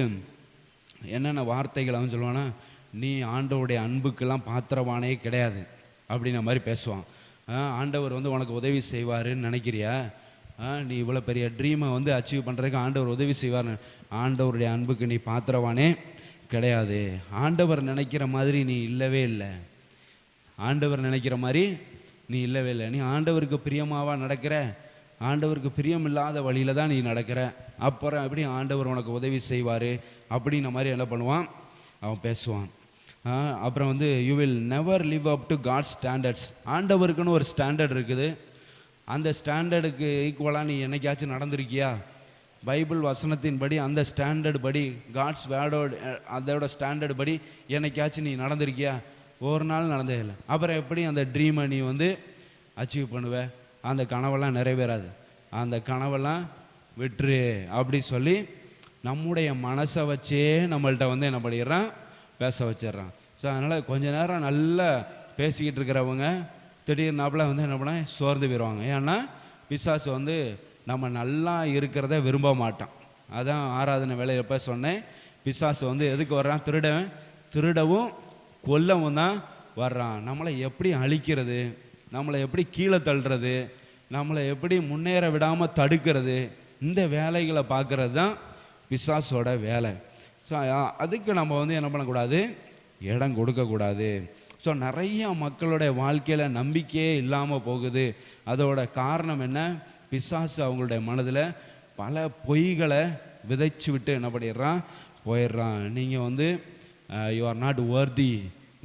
என்னென்ன வார்த்தைகள் அவன் சொல்லுவான்னா, நீ ஆண்டவருடைய அன்புக்கெல்லாம் பாத்திரவானே கிடையாது அப்படின்ன மாதிரி பேசுவான். ஆண்டவர் வந்து உனக்கு உதவி செய்வாருன்னு நினைக்கிறியா, நீ இவ்வளோ பெரிய ட்ரீமை வந்து அச்சீவ் பண்ணுறதுக்கு ஆண்டவர் உதவி செய்வார்னு, ஆண்டவருடைய அன்புக்கு நீ பாத்திரவானே கிடையாது. ஆண்டவர் நினைக்கிற மாதிரி நீ இல்லவே இல்லை, ஆண்டவர் நினைக்கிற மாதிரி நீ இல்லவே இல்லை. நீ ஆண்டவருக்கு பிரியமாவா நடக்கிற, ஆண்டவருக்கு பிரியம் இல்லாத வழியில் தான் நீ நடக்கிற, அப்புறம் எப்படி ஆண்டவர் உனக்கு உதவி செய்வார் அப்படின்ன மாதிரி என்ன பண்ணுவான், அவன் பேசுவான். அப்புறம் வந்து you will never live up to God standards. ஆண்டவருக்குன்னு ஒரு ஸ்டாண்டர்ட் இருக்குது, அந்த ஸ்டாண்டர்டுக்கு ஈக்குவலாக நீ என்னைக்காச்சும் நடந்திருக்கியா? பைபிள் வசனத்தின்படி அந்த ஸ்டாண்டர்ட் படி, காட்ஸ் வேர்டோட அதோட ஸ்டாண்டர்ட் படி என்னைக்காச்சும் நீ நடந்திருக்கியா? ஒரு நாள் நடந்தே இல்லை. அப்புறம் எப்படி அந்த ட்ரீமை நீ வந்து அச்சீவ் பண்ணுவ? அந்த கனவெல்லாம் நிறைவேறாது, அந்த கனவெல்லாம் விட்டுரு அப்படி சொல்லி நம்முடைய மனசை வச்சே நம்மள்கிட்ட வந்து என்ன பண்ணிடுறான், பேச வச்சிடுறான். ஸோ அதனால் கொஞ்ச நேரம் நல்லா பேசிக்கிட்டு இருக்கிறவங்க திடீர்னாப்பில் வந்து என்ன பண்ண சோர்ந்து போயிடுவாங்க. ஏன்னா பிசாசு வந்து நம்ம நல்லா இருக்கிறத விரும்ப மாட்டான். அதான் ஆராதனை வேலை எப்போ சொன்னேன், பிசாசு வந்து எதுக்கு வர்றான், திருடவும் கொல்லவும் தான் வர்றான். நம்மளை எப்படி அழிக்கிறது, நம்மளை எப்படி கீழே தள்ளுறது, நம்மளை எப்படி முன்னேற விடாமல் தடுக்கிறது, இந்த வேலைகளை பார்க்கறது தான் பிசாசோட வேலை. ஸோ அதுக்கு நம்ம வந்து என்ன பண்ணக்கூடாது, இடம் கொடுக்கக்கூடாது. ஸோ நிறையா மக்களுடைய வாழ்க்கையில் நம்பிக்கையே இல்லாமல் போகுது. அதோட காரணம் என்ன, பிசாசு அவங்களுடைய மனதில் பல பொய்களை விதைச்சு விட்டு என்ன பண்ணிடுறான், போயிடுறான். நீங்கள் வந்து யூ ஆர் நாட் வர்தி,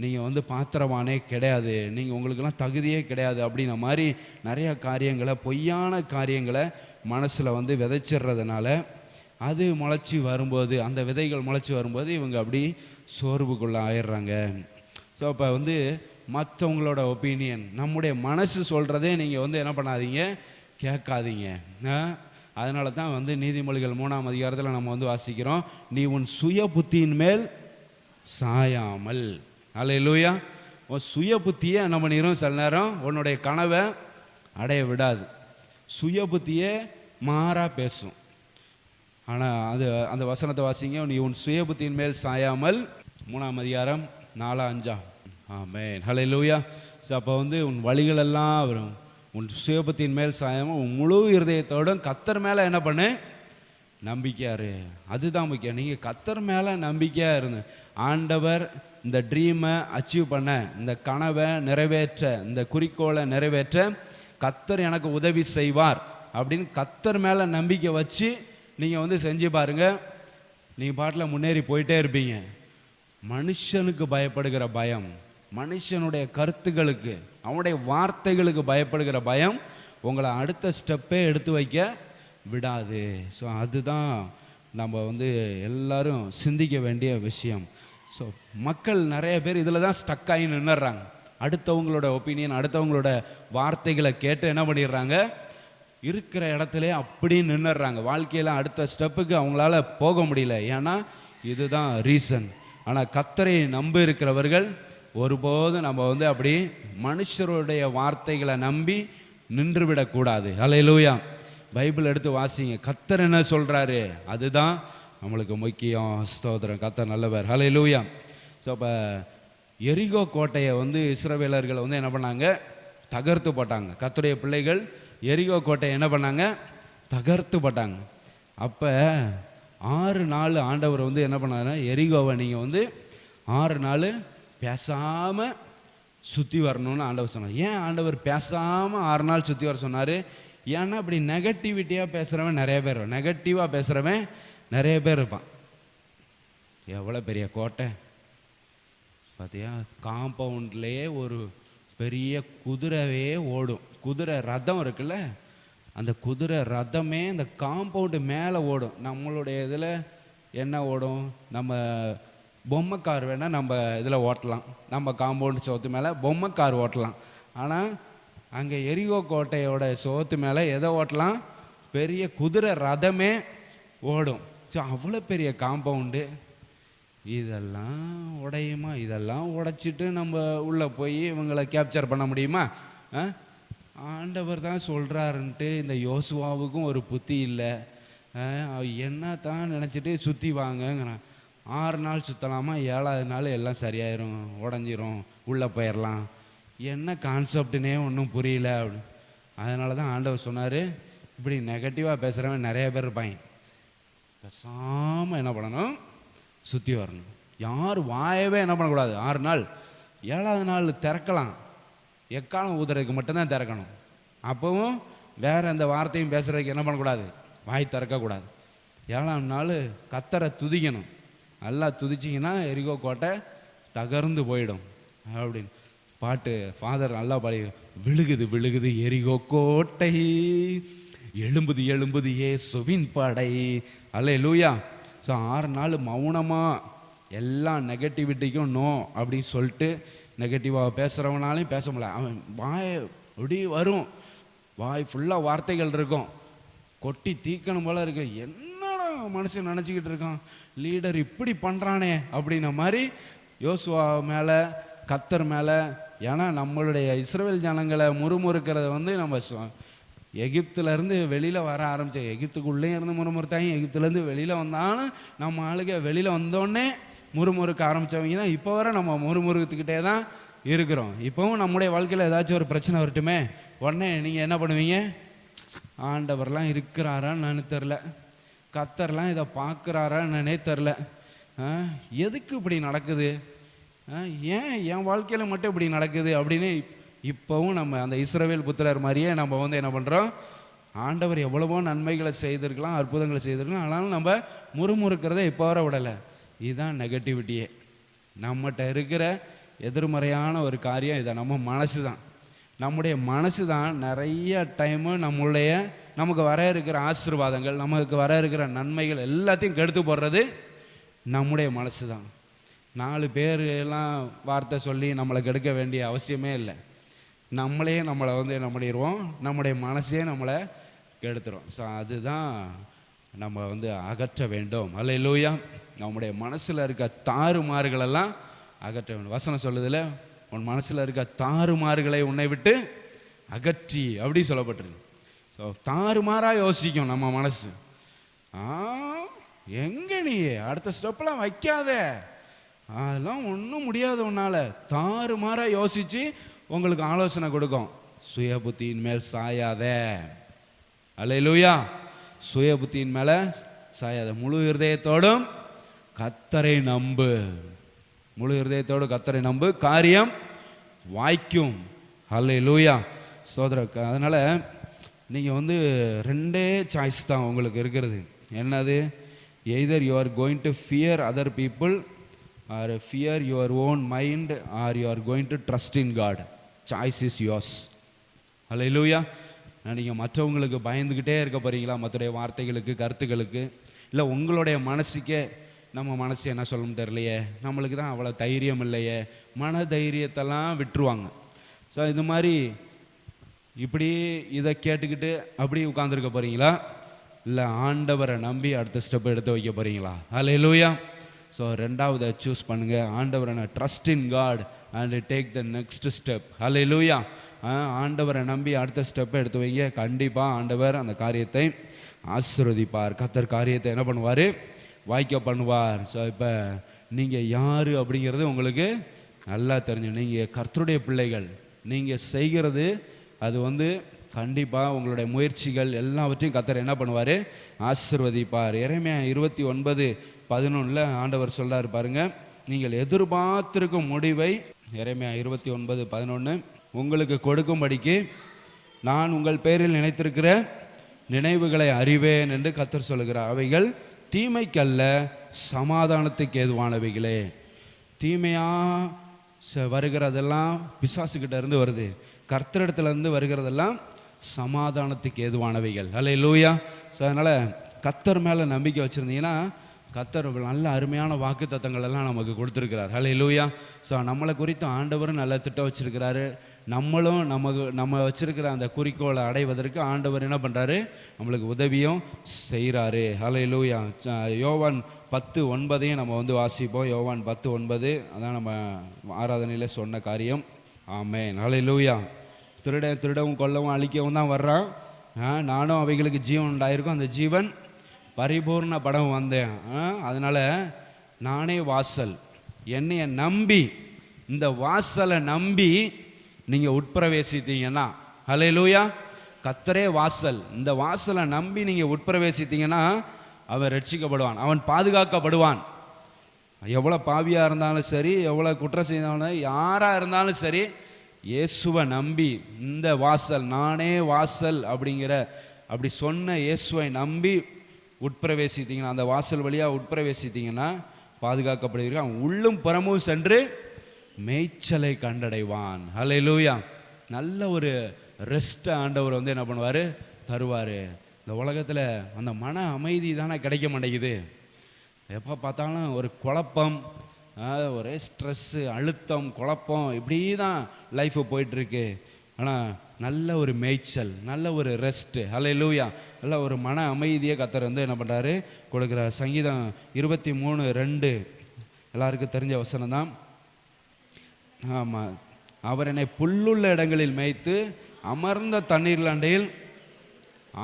நீங்கள் வந்து பாத்திரவானே கிடையாது, நீங்கள் உங்களுக்கெல்லாம் தகுதியே கிடையாது அப்படின்ன மாதிரி நிறைய காரியங்களை, பொய்யான காரியங்களை மனசில் வந்து விதைச்சிடுறதுனால அது முளைச்சி வரும்போது, அந்த விதைகள் முளைச்சி வரும்போது இவங்க அப்படி சோர்வுக்குள்ளே ஆயிடுறாங்க. ஸோ அப்போ வந்து மற்றவங்களோட ஒப்பீனியன், நம்முடைய மனசு சொல்கிறதே நீங்கள் வந்து என்ன பண்ணாதீங்க, கேட்காதீங்க. அதனால தான் வந்து நீதிமொழிகள் 3ஆம் அதிகாரத்தில் நம்ம வந்து வாசிக்கிறோம், நீ உன் சுய புத்தியின் மேல் சாயாமல். அல்லேலூயா. உன் சுய புத்தியை என்ன பண்ணிடும், சில நேரம் உன்னுடைய கனவை அடைய விடாது. சுய புத்தியே மாறா பேசும். ஆனால் அது அந்த வசனத்தை வாசிங்க, நீ உன் சுய புத்தியின் மேல் சாயாமல், 3ஆம் அதிகாரம் 4-5. ஆமென், ஹல்லேலூயா. ஸோ அப்போ வந்து உன் வழிகளெல்லாம் வரும், உன் சுயபத்தின் மேல் சாயாமல் உன் முழு இருதயத்தோடும் கர்த்தர் மேலே என்ன பண்ணு, நம்பிக்கையாரு. அதுதான் முக்கியம். நீங்கள் கர்த்தர் மேலே நம்பிக்கையாக இருந்து, ஆண்டவர் இந்த ட்ரீமை அச்சீவ் பண்ண, இந்த கனவை நிறைவேற்ற, இந்த குறிக்கோளை நிறைவேற்ற கர்த்தர் எனக்கு உதவி செய்வார் அப்படின்னு கர்த்தர் மேலே நம்பிக்கை வச்சு நீங்கள் வந்து செஞ்சு பாருங்கள், நீங்கள் பாட்டில் முன்னேறி போயிட்டே இருப்பீங்க. மனுஷனுக்கு பயப்படுகிற பயம், மனுஷனுடைய கருத்துக்களுக்கு, அவனுடைய வார்த்தைகளுக்கு பயப்படுகிற பயம் உங்களை அடுத்த ஸ்டெப்பே எடுத்து வைக்க விடாது. ஸோ அதுதான் நம்ம வந்து எல்லாரும் சிந்திக்க வேண்டிய விஷயம். ஸோ மக்கள் நிறைய பேர் இதில் தான் ஸ்டக் ஆகி நின்றுடுறாங்க. அடுத்தவங்களோட ஒப்பீனியன், அடுத்தவங்களோட வார்த்தைகளை கேட்டு என்ன பண்ணிடுறாங்க, இருக்கிற இடத்துல அப்படி நின்றுடுறாங்க. வாழ்க்கையில் அடுத்த ஸ்டெப்புக்கு அவங்களால போக முடியல. ஏன்னா இதுதான் ரீசன். ஆனால் கர்த்தரை நம்பி இருக்கிறவர்கள் ஒருபோதும் நம்ம வந்து அப்படி மனுஷருடைய வார்த்தைகளை நம்பி நின்று விடக்கூடாது. ஹல்லேலூயா. பைபிள் எடுத்து வாசிங்க, கர்த்தர் என்ன சொல்கிறாரு அதுதான் நம்மளுக்கு முக்கியம். ஸ்தோத்திரம், கர்த்தர் நல்லவர். ஹல்லேலூயா. ஸோ இப்போ எரிகோ கோட்டையை வந்து இஸ்ரவேலர்கள் வந்து என்ன பண்ணாங்க, தகர்த்து போட்டாங்க. கர்த்தருடைய பிள்ளைகள் எரிகோ கோட்டையை என்ன பண்ணாங்க, தகர்த்து போட்டாங்க. அப்போ 6 நாள் ஆண்டவர் வந்து என்ன பண்ணாரு, எரிகோவை நீங்கள் வந்து 6 நாள் பேசாமல் சுற்றி வரணும்னு ஆண்டவர் சொன்னார். ஏன் ஆண்டவர் பேசாமல் 6 நாள் சுற்றி வர சொன்னார்? ஏன்னா இப்படி நெகட்டிவிட்டியாக பேசுகிறவன் நிறைய பேர், நெகட்டிவாக பேசுகிறவன் நிறைய பேர் இருப்பான். எவ்வளோ பெரிய கோட்டை பார்த்தியா, காம்பவுண்ட்லேயே ஒரு பெரிய குதிரைவே ஓடும். குதிரை ரதம் இருக்குல்ல, அந்த குதிரை ரதமே இந்த காம்பவுண்டு மேலே ஓடும். நம்மளுடைய இதில் என்ன ஓடும், நம்ம பொம்மை கார் வேணால் நம்ம இதில் ஓட்டலாம், நம்ம காம்பவுண்டு சோத்து மேலே பொம்மை கார் ஓட்டலாம். ஆனால் அங்கே எரிகோ கோட்டையோட சோத்து மேலே எதை ஓட்டலாம், பெரிய குதிரை ரதமே ஓடும். ஸோ அவ்வளோ பெரிய காம்பவுண்டு. இதெல்லாம் உடையுமா? இதெல்லாம் உடைச்சிட்டு நம்ம உள்ளே போய் இவங்களை கேப்சர் பண்ண முடியுமா? ஆண்டவர் தான் சொல்கிறாருன்ட்டு இந்த யோசுவாவுக்கும் ஒரு புத்தி இல்லை. என்ன தான் நினச்சிட்டு சுற்றி வாங்கங்கிறான். 6 நாள் சுற்றலாமா, 7ஆவது நாள் எல்லாம் சரியாயிரும், உடஞ்சிரும், உள்ளே போயிடலாம். என்ன கான்செப்டுனே ஒன்றும் புரியல அப்படின்னு. அதனால தான் ஆண்டவர் சொன்னார், இப்படி நெகட்டிவாக பேசுகிறவன் நிறைய பேர் இருப்பாங்க, பேசாமல் என்ன பண்ணணும், சுற்றி வரணும். யார் வாயவே என்ன பண்ணக்கூடாது. 6 நாள், 7ஆவது நாள் திறக்கலாம், எக்காலம் ஊதுறதுக்கு மட்டும்தான் திறக்கணும். அப்போவும் வேறு எந்த வார்த்தையும் பேசுகிறதுக்கு என்ன பண்ணக்கூடாது, வாய் திறக்கக்கூடாது. 7ஆம் நாள் கர்த்தரை துதிக்கணும். நல்லா துதிச்சிங்கன்னா எரிகோ கோட்டை தகர்ந்து போயிடும் அப்படின்னு பாட்டு ஃபாதர் நல்லா பாடி, விழுகுது விழுகுது எரிகோ கோட்டை, எழும்புது எழும்புது இயேசுவின் படை. அல்லேலூயா. ஸோ 6 நாள் மௌனமாக எல்லா நெகட்டிவிட்டிக்கும் நோ அப்படின்னு சொல்லிட்டு, நெகட்டிவாக பேசுகிறவனாலையும் பேச முடியல. அவன் வாய் அப்படி வரும், வாய் ஃபுல்லாக வார்த்தைகள் இருக்கும், கொட்டி தீக்கணும் போல இருக்கு. என்னடா மனுஷன் நினச்சிக்கிட்டு இருக்கான், லீடர் இப்படி பண்ணுறானே அப்படின்ன மாதிரி யோசுவா மேலே, கர்த்தர் மேலே. ஏன்னா நம்மளுடைய இஸ்ரவேல் ஜனங்களை முறுமுறுக்கிறத வந்து நம்ம எகிப்துலேருந்து வெளியில் வர ஆரம்பித்தோம். எகிப்துக்குள்ளே இருந்து முறுமுறுத்தாங்க, எகிப்துலேருந்து வெளியில் வந்தாலும் நம்ம ஆளுங்க வெளியில் வந்தோடனே முறுமுறுக்க ஆரம்பித்தவங்க தான் இப்போ வர நம்ம முறுமுறுத்துக்கிட்டே தான் இருக்கிறோம். இப்போவும் நம்முடைய வாழ்க்கையில் ஏதாச்சும் ஒரு பிரச்சனை வரட்டுமே, உடனே நீங்கள் என்ன பண்ணுவீங்க, ஆண்டவர்லாம் இருக்கிறாரான்னு தெரில, கர்த்தர்லாம் இதை பார்க்குறாரான்னு தெரில, எதுக்கு இப்படி நடக்குது, ஏன் என் வாழ்க்கையில் மட்டும் இப்படி நடக்குது அப்படின்னு இப்போவும் நம்ம அந்த இஸ்ரவேல் புத்திரர் மாதிரியே நம்ம வந்து என்ன பண்ணுறோம், ஆண்டவர் எவ்வளவோ நன்மைகளை செய்திருக்கலாம், அற்புதங்களை செய்திருக்கலாம், ஆனாலும் நம்ம முறுமுறுக்கிறத இப்போ வர விடலை. இதுதான் நெகட்டிவிட்டியே. நம்மகிட்ட இருக்கிற எதிர்மறையான ஒரு காரியம் இதை நம்ம மனசு தான். நம்முடைய மனசு தான் நிறைய டைமு நம்மளுடைய நமக்கு வர இருக்கிற ஆசீர்வாதங்கள், நமக்கு வர இருக்கிற நன்மைகள் எல்லாத்தையும் கெடுத்து போடுறது நம்முடைய மனசு தான். 4 பேர் எல்லாம் வார்த்தை சொல்லி நம்மளை கெடுக்க வேண்டிய அவசியமே இல்லை. நம்மளே நம்மளை வந்து என்ன பண்ணிடுவோம், நம்முடைய மனசே நம்மளை கெடுத்துரும். ஸோ அதுதான் நம்ம வந்து அகற்ற வேண்டும். அல்லேலூயா. நம்முடைய மனசில் இருக்க தாறுமாறுகளெல்லாம் அகற்ற வேண்டும். வசனம் சொல்லுதில்ல, உன் மனசில் இருக்க தாறுமாறுகளை உன்னை விட்டு அகற்றி அப்படி சொல்லப்பட்டிருக்கு. ஸோ தாறுமாறாக யோசிக்கும் நம்ம மனசு. எங்கே நீ அடுத்த ஸ்டெப்லாம் வைக்காத, அதெல்லாம் ஒன்றும் முடியாது உன்னால். தாறுமாறாக யோசித்து உங்களுக்கு ஆலோசனை கொடுக்கும். சுய புத்தியின் மேல் சாயாத. அல்லேலூயா. சுய புத்தியின் மேலே சாயாத. முழு இருதயத்தோடும் கர்த்தரை நம்பு. முழு இருதயத்தோடு கர்த்தரை நம்பு, காரியம் வாய்க்கும். அல்லேலூயா. சோதர, அதனால் நீங்கள் வந்து 2 சாய்ஸ் தான் உங்களுக்கு இருக்கிறது. என்னது? Either you are going to fear other people or fear your own mind or you are going to trust in God. Choice is yours. Hallelujah. நீங்கள் மற்றவங்களுக்கு பயந்துக்கிட்டே இருக்க போகிறீங்களா? மற்றடைய வார்த்தைகளுக்கு, கருத்துக்களுக்கு, இல்லை உங்களுடைய மனசுக்கே நம்ம மனசு என்ன சொல்லணும் தெரியலையே, நம்மளுக்கு தான் அவ்வளோ தைரியம் இல்லையே, மன தைரியத்தெல்லாம் விட்டுருவாங்க. ஸோ இது மாதிரி இப்படி இதை கேட்டுக்கிட்டு அப்படி உட்காந்துருக்க போகிறீங்களா? இல்லை ஆண்டவரை நம்பி அடுத்த ஸ்டெப் எடுத்து வைக்க போகிறீங்களா? ஹல்லேலூயா. ஸோ ரெண்டாவது சூஸ் பண்ணுங்கள். ஆண்டவரை trust in God and take the next step. Hallelujah. ஆண்டவரை நம்பி அடுத்த ஸ்டெப்பை எடுத்து வைங்க. கண்டிப்பாக ஆண்டவர் அந்த காரியத்தை ஆசீர்வதிப்பார். கர்த்தர் காரியத்தை என்ன பண்ணுவார்? வாய்க்க பண்ணுவார். ஸோ இப்போ நீங்கள் யார் அப்படிங்கிறது உங்களுக்கு நல்லா தெரிஞ்சு, நீங்கள் கர்த்தருடைய பிள்ளைகள். நீங்கள் செய்கிறது அது கண்டிப்பாக உங்களுடைய முயற்சிகள் எல்லாவற்றையும் கர்த்தர் என்ன பண்ணுவார்? ஆசீர்வதிப்பார். எரேமியா 29:11 ஆண்டவர் சொல்றாரு பாருங்க, நீங்கள் எதிர்பார்த்திருக்கும் முடிவை, எரேமியா 29:11, உங்களுக்கு கொடுக்கும்படிக்கு நான் உங்கள் பேரில் நினைத்திருக்கிற நினைவுகளை அறிவேன் என்று கர்த்தர் சொல்லுகிறார். அவைகள் தீமைக்கல்ல, சமாதானத்துக்கு ஏதுவானவைகளே. தீமையாக வருகிறதெல்லாம் பிசாசுக்கிட்ட இருந்து வருது, கர்த்தரிடத்துலேருந்து வருகிறதெல்லாம் சமாதானத்துக்கு ஏதுவானவைகள். ஹல்லேலூயா. ஸோ அதனால் கர்த்தர் மேலே நம்பிக்கை வச்சுருந்தீங்கன்னா கர்த்தர் நல்ல அருமையான வாக்கு தத்தங்கள் எல்லாம் நமக்கு கொடுத்துருக்கிறார். ஹல்லேலூயா. ஸோ நம்மளை குறித்து ஆண்டவரும் நல்ல திட்டம் வச்சுருக்கிறாரு. நம்மளும் நம்ம வச்சுருக்கிற அந்த குறிக்கோளை அடைவதற்கு ஆண்டவர் என்ன பண்ணுறாரு? நம்மளுக்கு உதவியும் செய்கிறாரு. ஹல்லேலூயா. யோவான் 10:9 நம்ம வாசிப்போம். யோவான் 10:9 அதான் நம்ம ஆராதனையில் சொன்ன காரியம். ஆமென். ஹல்லேலூயா. திருடவும் கொல்லவும் அழிக்கவும் தான் வர்றான், நானும் அவைகளுக்கு ஜீவன் உண்டாயிருக்கும், அந்த ஜீவன் பரிபூர்ண படம் வந்தேன். அதனால் நானே வாசல். என்னைய நம்பி, இந்த வாசலை நம்பி நீங்கள் உட்பிரவேசித்தீங்கன்னா, ஹல்லேலூயா, கர்த்தரே வாசல். இந்த வாசலை நம்பி நீங்கள் உட்பிரவேசித்தீங்கன்னா அவன் ரட்சிக்கப்படுவான், அவன் பாதுகாக்கப்படுவான். எவ்வளோ பாவியாக இருந்தாலும் சரி, எவ்வளோ குற்றம் செய்தாலும், யாராக இருந்தாலும் சரி, இயேசுவை நம்பி இந்த வாசல், நானே வாசல் அப்படி சொன்ன இயேசுவை நம்பி உட்பிரவேசித்தீங்கன்னா, அந்த வாசல் வழியாக உட்பிரவேசித்தீங்கன்னா பாதுகாக்கப்படுவீர்கள். அவன் உள்ளும் புறமும் சென்று மேய்ச்சலை கண்டடைவான். ஹல்லேலூயா. நல்ல ஒரு ரெஸ்ட்டை ஆண்டவர் என்ன பண்ணுவார்? தருவார். இந்த உலகத்தில் அந்த மன அமைதி தானே கிடைக்க மாட்டேங்குது. எப்போ பார்த்தாலும் ஒரு குழப்பம், ஒரே ஸ்ட்ரெஸ்ஸு, அழுத்தம், குழப்பம், இப்படி தான் லைஃபு போயிட்டுருக்கு. ஆனால் நல்ல ஒரு மேய்ச்சல், நல்ல ஒரு ரெஸ்ட்டு, ஹல்லேலூயா, நல்ல ஒரு மன அமைதியை கர்த்தர் என்ன பண்ணுறாரு? கொடுக்குறார். சங்கீதம் 23:2 எல்லாருக்கும் தெரிஞ்ச வசனம் தான். ஆமாம், அவர் என்னை புல்லுள்ள இடங்களில் மேய்த்து அமர்ந்த தண்ணீர் அண்டையில்.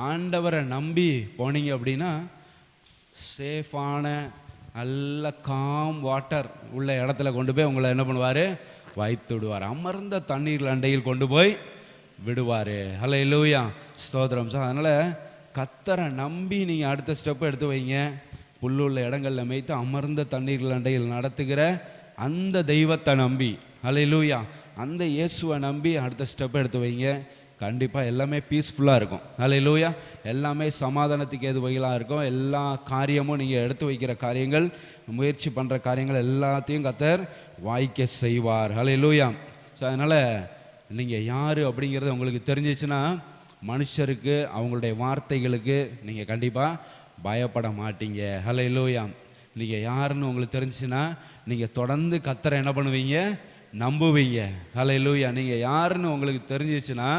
ஆண்டவரை நம்பி போனீங்க அப்படின்னா சேஃபான நல்ல காம் வாட்டர் உள்ள இடத்துல கொண்டு போய் உங்களை என்ன பண்ணுவார்? வைத்து விடுவார். அமர்ந்த தண்ணீர் அண்டையில் கொண்டு போய் விடுவார். ஹல்லேலூயா, ஸ்தோத்திரம். ஸோ அதனால் கர்த்தரை நம்பி நீங்கள் அடுத்த ஸ்டெப்பை எடுத்து வைங்க. புல்லுள்ள இடங்களில் மேய்த்து அமர்ந்த தண்ணீர் அண்டையில் நடத்துகிற அந்த தெய்வத்தை நம்பி, ஹல்லேலூயா, அந்த இயேசுவை நம்பி அடுத்த ஸ்டெப்பை எடுத்து வைங்க. கண்டிப்பாக எல்லாமே பீஸ்ஃபுல்லாக இருக்கும். ஹல்லேலூயா. எல்லாமே சமாதானத்துக்கு ஏது வகையிலாக இருக்கும். எல்லா காரியமும் நீங்கள் எடுத்து வைக்கிற காரியங்கள், முயற்சி பண்ணுற காரியங்கள் எல்லாத்தையும் கர்த்தர் வாய்க்க செய்வார். ஹல்லேலூயா. ஸோ அதனால் நீங்கள் யார் அப்படிங்கிறது உங்களுக்கு தெரிஞ்சிச்சுன்னா, மனுஷருக்கு அவங்களுடைய வார்த்தைகளுக்கு நீங்கள் கண்டிப்பாக பயப்பட மாட்டீங்க. ஹல்லேலூயா. நீங்கள் யாருன்னு உங்களுக்கு தெரிஞ்சுன்னா நீங்கள் தொடர்ந்து கர்த்தரை என்ன பண்ணுவீங்க? நம்புவீங்க. ஹல்லேலூயா. நீங்கள் யாருன்னு உங்களுக்கு தெரிஞ்சிச்சுன்னா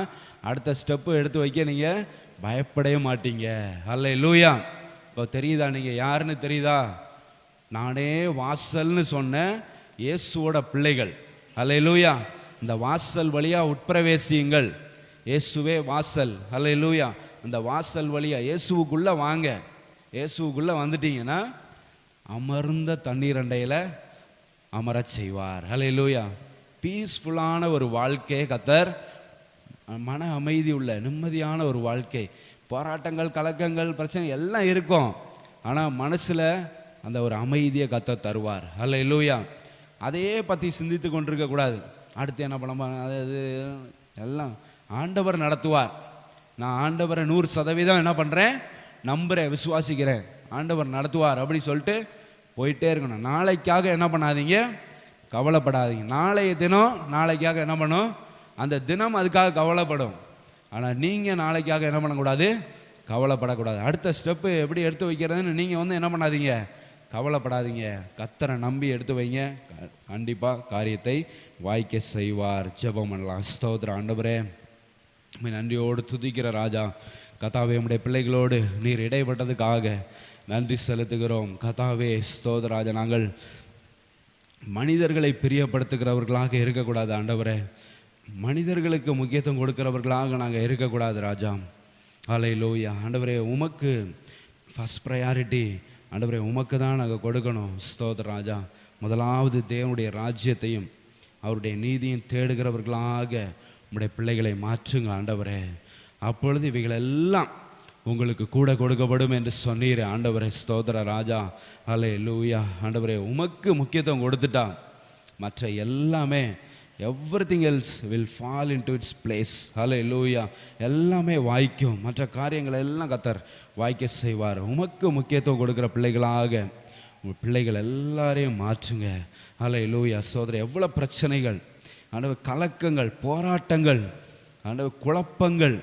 அடுத்த ஸ்டெப்பு எடுத்து வைக்க நீங்கள் பயப்படவே மாட்டீங்க. ஹல்லேலூயா. இப்போ தெரியுதா? நீங்கள் யாருன்னு தெரியுதா? நானே வாசல்னு சொன்ன இயேசுவோட பிள்ளைகள். ஹல்லேலூயா. இந்த வாசல் வழியாக உட்பிரவேசியுங்கள். இயேசுவே வாசல். ஹல்லேலூயா. அந்த வாசல் வழியாக இயேசுவுக்குள்ளே வாங்க. இயேசுவுக்குள்ளே வந்துட்டீங்கன்னா அமர்ந்த தண்ணீர் அண்டையில் அமரச் செய்வார். ஹல்லேலூயா. பீஸ்ஃபுல்லான ஒரு வாழ்க்கை கர்த்தர், மன அமைதி உள்ள நிம்மதியான ஒரு வாழ்க்கை. போராட்டங்கள், கலக்கங்கள், பிரச்சனை எல்லாம் இருக்கும், ஆனால் மனசில் அந்த ஒரு அமைதியை கர்த்தர் தருவார். ஹல்லேலூயா. அதையே பற்றி சிந்தித்து கொண்டிருக்கக்கூடாது. அடுத்து என்ன பண்ண, அது எல்லாம் ஆண்டவர் நடத்துவார். நான் ஆண்டவரை 100% என்ன பண்ணுறேன்? நம்புகிறேன், விசுவாசிக்கிறேன், ஆண்டவர் நடத்துவார் அப்படி சொல்லிட்டு போயிட்டே இருக்கணும். நாளைக்காக என்ன பண்ணாதீங்க, கவலைப்படாதீங்க. நாளைய தினம் நாளைக்காக என்ன பண்ணும், அந்த தினம் அதுக்காக கவலைப்படும். ஆனால் நீங்கள் நாளைக்காக என்ன பண்ணக்கூடாது, கவலைப்படக்கூடாது. அடுத்த ஸ்டெப்பு எப்படி எடுத்து வைக்கிறதுன்னு நீங்கள் என்ன பண்ணாதீங்க, கவலைப்படாதீங்க. கர்த்தரை நம்பி எடுத்து வைங்க, கண்டிப்பாக காரியத்தை வாய்க்க செய்வார். ஜெபம் பண்ணலாம். ஸ்தோத்திர ஆண்டவரே, நன்றியோடு துதிக்கிற ராஜா கர்த்தாவே, உம்முடைய பிள்ளைகளோடு நீர் இடைப்பட்டதுக்காக நன்றி செலுத்துகிறோம். கர்த்தாவே ஸ்தோத்திர ராஜா, நாங்கள் மனிதர்களை பிரியப்படுத்துகிறவர்களாக இருக்கக்கூடாது ஆண்டவரே. மனிதர்களுக்கு முக்கியத்துவம் கொடுக்கிறவர்களாக நாங்கள் இருக்கக்கூடாது ராஜா. ஹல்லேலூயா. ஆண்டவரே, உமக்கு ஃபஸ்ட் ப்ரையாரிட்டி ஆண்டவரே, உமக்கு தான் நாங்கள் கொடுக்கணும். ஸ்தோத்திர ராஜா, முதலாவது தேவனுடைய ராஜ்யத்தையும் அவருடைய நீதியும் தேடுகிறவர்களாக உம்முடைய பிள்ளைகளை மாற்றுங்க ஆண்டவரே. அப்பொழுது இவைகளெல்லாம் உங்களுக்கு கூட கொடுக்கப்படும் என்று சொன்னீர் ஆண்டவரே. ஸ்தோத்திர ராஜா, ஹல்லேலூயா. ஆண்டவரே, உமக்கு முக்கியத்துவம் கொடுத்துட்டா மற்ற எல்லாமே everything else will fall into its place. Hallelujah. எல்லாமே வாய்க்கும், மற்ற காரியங்கள் எல்லாம் கர்த்தர் வாய்க்க செய்வார். உமக்கு முக்கியத்துவம் கொடுக்குற பிள்ளைகளாக உங்கள் பிள்ளைகள் எல்லாரையும் மாற்றுங்க. ஹல்லேலூயா. சோதரர், எவ்வளோ பிரச்சனைகள் ஆண்டவர், கலக்கங்கள், போராட்டங்கள் ஆண்டவர், குழப்பங்கள்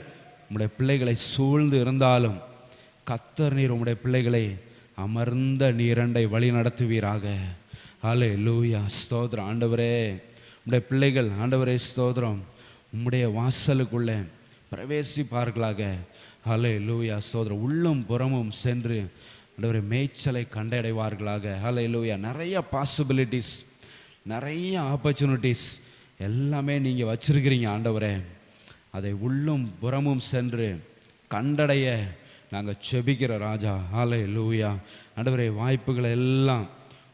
உம்முடைய பிள்ளைகளை சூழ்ந்து இருந்தாலும் கர்த்தர் நீர் உம்முடைய பிள்ளைகளை அமர்ந்த நீரண்டை வழி நடத்துவீராக. ஹல்லேலூயா. ஸ்தோத்திரம் ஆண்டவரே. உம்முடைய பிள்ளைகள் ஆண்டவரே ஸ்தோத்திரம் உம்முடைய வாசலுக்குள்ளே பிரவேசிப்பார்களாக. ஹல்லேலூயா. ஸ்தோத்திரம். உள்ளும் புறமும் சென்று ஆண்டவரே மேய்ச்சலை கண்டடைவார்களாக. ஹல்லேலூயா. நிறைய பாசிபிலிட்டிஸ், நிறைய ஆப்பர்ச்சுனிட்டிஸ் எல்லாமே நீங்கள் வச்சிருக்கிறீங்க ஆண்டவரே. அதை உள்ளும் புறமும் சென்று கண்டடைய நாங்கள் செபிக்கிற ராஜா. ஹல்லேலூயா. ஆண்டவரே, வாய்ப்புகளை எல்லாம்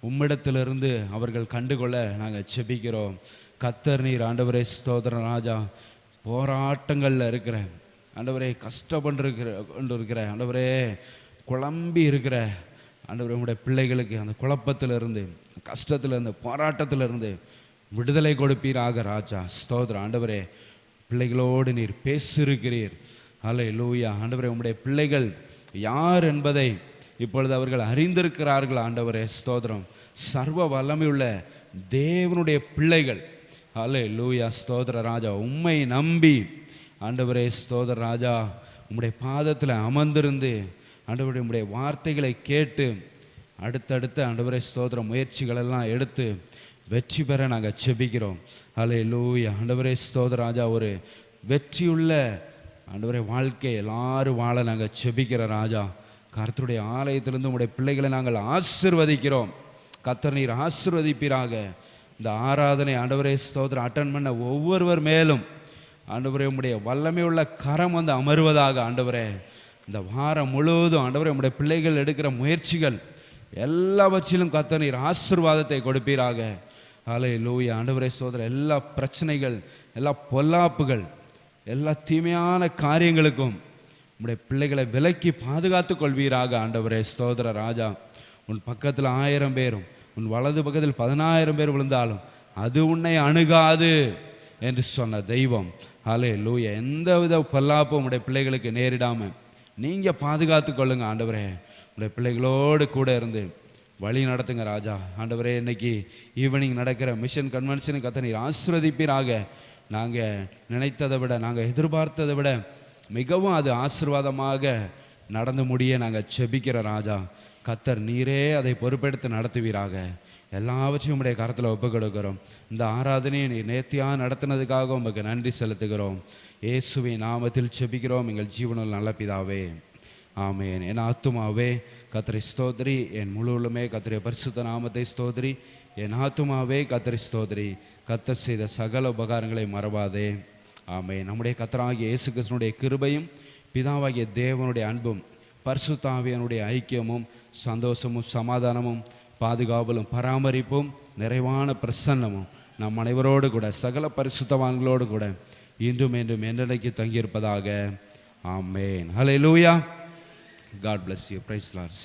உம்மிடத்திலிருந்து அவர்கள் கண்டுகொள்ள நாங்கள் செபிக்கிறோம். கர்த்தர் நீர் ஆண்டவரே ஸ்தோத்திர ராஜா, போராட்டங்களில் இருக்கிற ஆண்டவரே, கொண்டு இருக்கிற ஆண்டவரே, குழம்பி இருக்கிற ஆண்டவரே, உங்களுடைய பிள்ளைகளுக்கு அந்த குழப்பத்திலிருந்து, கஷ்டத்திலிருந்து, போராட்டத்திலிருந்து விடுதலை கொடுப்பீராக ராஜா. ஸ்தோத்திர ஆண்டவரே, பிள்ளைகளோடு நீர் பேசியிருக்கிறீர். ஹல்லேலூயா. ஆண்டவரே, உம்முடைய பிள்ளைகள் யார் என்பதை இப்பொழுது அவர்கள் அறிந்திருக்கிறார்கள் ஆண்டவரே. ஸ்தோத்திரம். சர்வ வல்லமையுள்ள தேவனுடைய பிள்ளைகள். ஹல்லேலூயா. ஸ்தோத்திர ராஜா, உம்மை நம்பி ஆண்டவரே ஸ்தோத்திர ராஜா உம்முடைய பாதத்தில் அமர்ந்திருந்து ஆண்டவருடைய உம்முடைய வார்த்தைகளை கேட்டு அடுத்தடுத்த ஆண்டவரே ஸ்தோத்திர முயற்சிகளெல்லாம் எடுத்து வெற்றி பெற நாங்கள் செபிக்கிறோம். ஹல்லேலூயா. ஆண்டவரே ஸ்தோத்திர ராஜா, ஒரு வெற்றியுள்ள ஆண்டவரே வாழ்க்கை எல்லாரும் வாழ நாங்கள் செபிக்கிற ராஜா. கர்த்தருடைய ஆலயத்திலிருந்து உங்களுடைய பிள்ளைகளை நாங்கள் ஆசீர்வதிக்கிறோம். கர்த்தர் நீர் ஆசீர்வதிப்பீராக. இந்த ஆராதனை ஆண்டவரே ஸ்தோத்திரம் அட்டன் பண்ண ஒவ்வொருவர் மேலும் ஆண்டவரே உம்முடைய வல்லமை உள்ள கரம் அமருவதாக. ஆண்டவரே, இந்த வாரம் முழுவதும் ஆண்டவரே உம்முடைய பிள்ளைகள் எடுக்கிற முயற்சிகள் எல்லாவற்றிலும் கர்த்தர் நீர் ஆசீர்வாதத்தை கொடுப்பீராக. ஹல்லேலூயா. ஆண்டவரே ஸ்தோத்திரம், எல்லா பிரச்சனைகள், எல்லா பொல்லாப்புகள், எல்லா தீமையான காரியங்களுக்கும் உம்முடைய பிள்ளைகளை விலக்கி பாதுகாத்து கொள்வீராக. ஆண்டவரே ஸ்தோத்திர ராஜா, உன் பக்கத்தில் 1000 பேரும் உன் வலது பக்கத்தில் 10,000 பேர் விழுந்தாலும் அது உன்னை அணுகாது என்று சொன்ன தெய்வம். ஹல்லேலூயா. எந்தவித பொல்லாப்பும் உம்முடைய பிள்ளைகளுக்கு நேரிடாமல் நீங்கள் பாதுகாத்து கொள்ளுங்க ஆண்டவரே. உடைய பிள்ளைகளோடு கூட இருந்து வழி நடத்துங்க ராஜா. ஆண்டவரே, இன்னைக்கு ஈவினிங் நடக்கிற மிஷன் கன்வென்ஷனுக்கு கர்த்தர் நீர் ஆசீர்வதிப்பீராக. நாங்கள் நினைத்ததை விட, நாங்கள் எதிர்பார்த்ததை விட மிகவும் அது ஆசீர்வாதமாக நடந்து முடிய நாங்கள் செபிக்கிற ராஜா. கர்த்தர் நீரே அதை பொறுப்பெடுத்து நடத்துவீராக. எல்லாவற்றையும் உம்முடைய கரத்தில் ஒப்புக் கொடுக்கிறோம். இந்த ஆராதனையை நீர் நேர்த்தியாக நடத்தினதுக்காக உங்களுக்கு நன்றி செலுத்துகிறோம். இயேசுவின் நாமத்தில் செபிக்கிறோம் எங்கள் ஜீவனில் நல்ல பிதாவே, ஆமென். என் ஆத்துமாவே கர்த்தரை ஸ்தோத்திரி, என் முழு உள்ளமே கர்த்தருடைய பரிசுத்த நாமத்தை ஸ்தோத்திரி. என் ஆத்துமாவே கர்த்தரை ஸ்தோத்திரி, கர்த்தர் செய்த சகல உபகாரங்களை மறவாதே. ஆமென். நம்முடைய கர்த்தராகிய இயேசு கிறிஸ்துவினுடைய கிருபையும் பிதாவாகிய தேவனுடைய அன்பும் பரிசுத்த ஆவியானுடைய ஐக்கியமும் சந்தோஷமும் சமாதானமும் பாதுகாவலும் பராமரிப்பும் நிறைவான பிரசன்னமும் நம் அனைவரோடு கூட சகல பரிசுத்தவான்களோடு கூட இன்றும் என்றும் என்றைக்கு தங்கியிருப்பதாக. ஆமென். ஹல்லேலூயா. God bless you. Praise the Lord.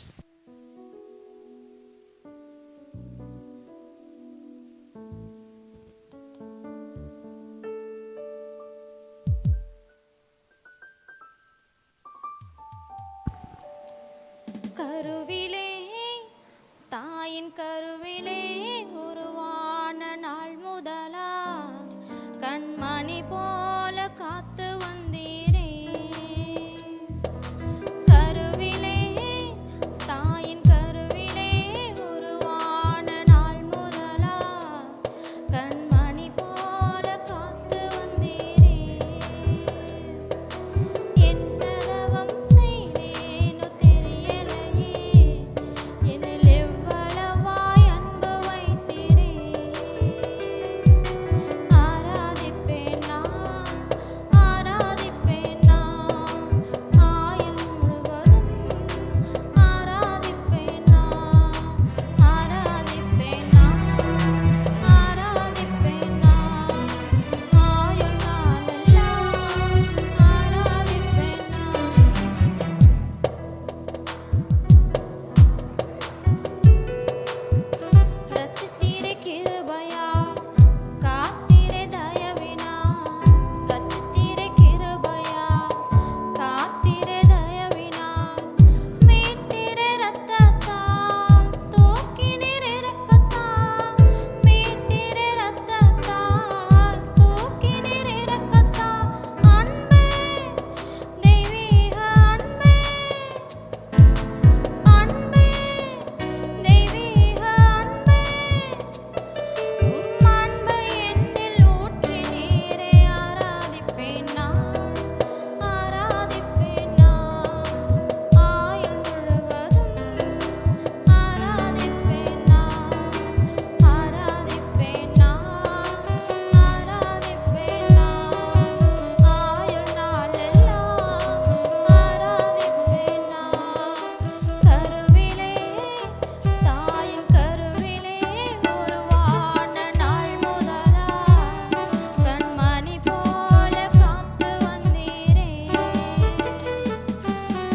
கருவிலே தாயின் தாயின் கருவிலே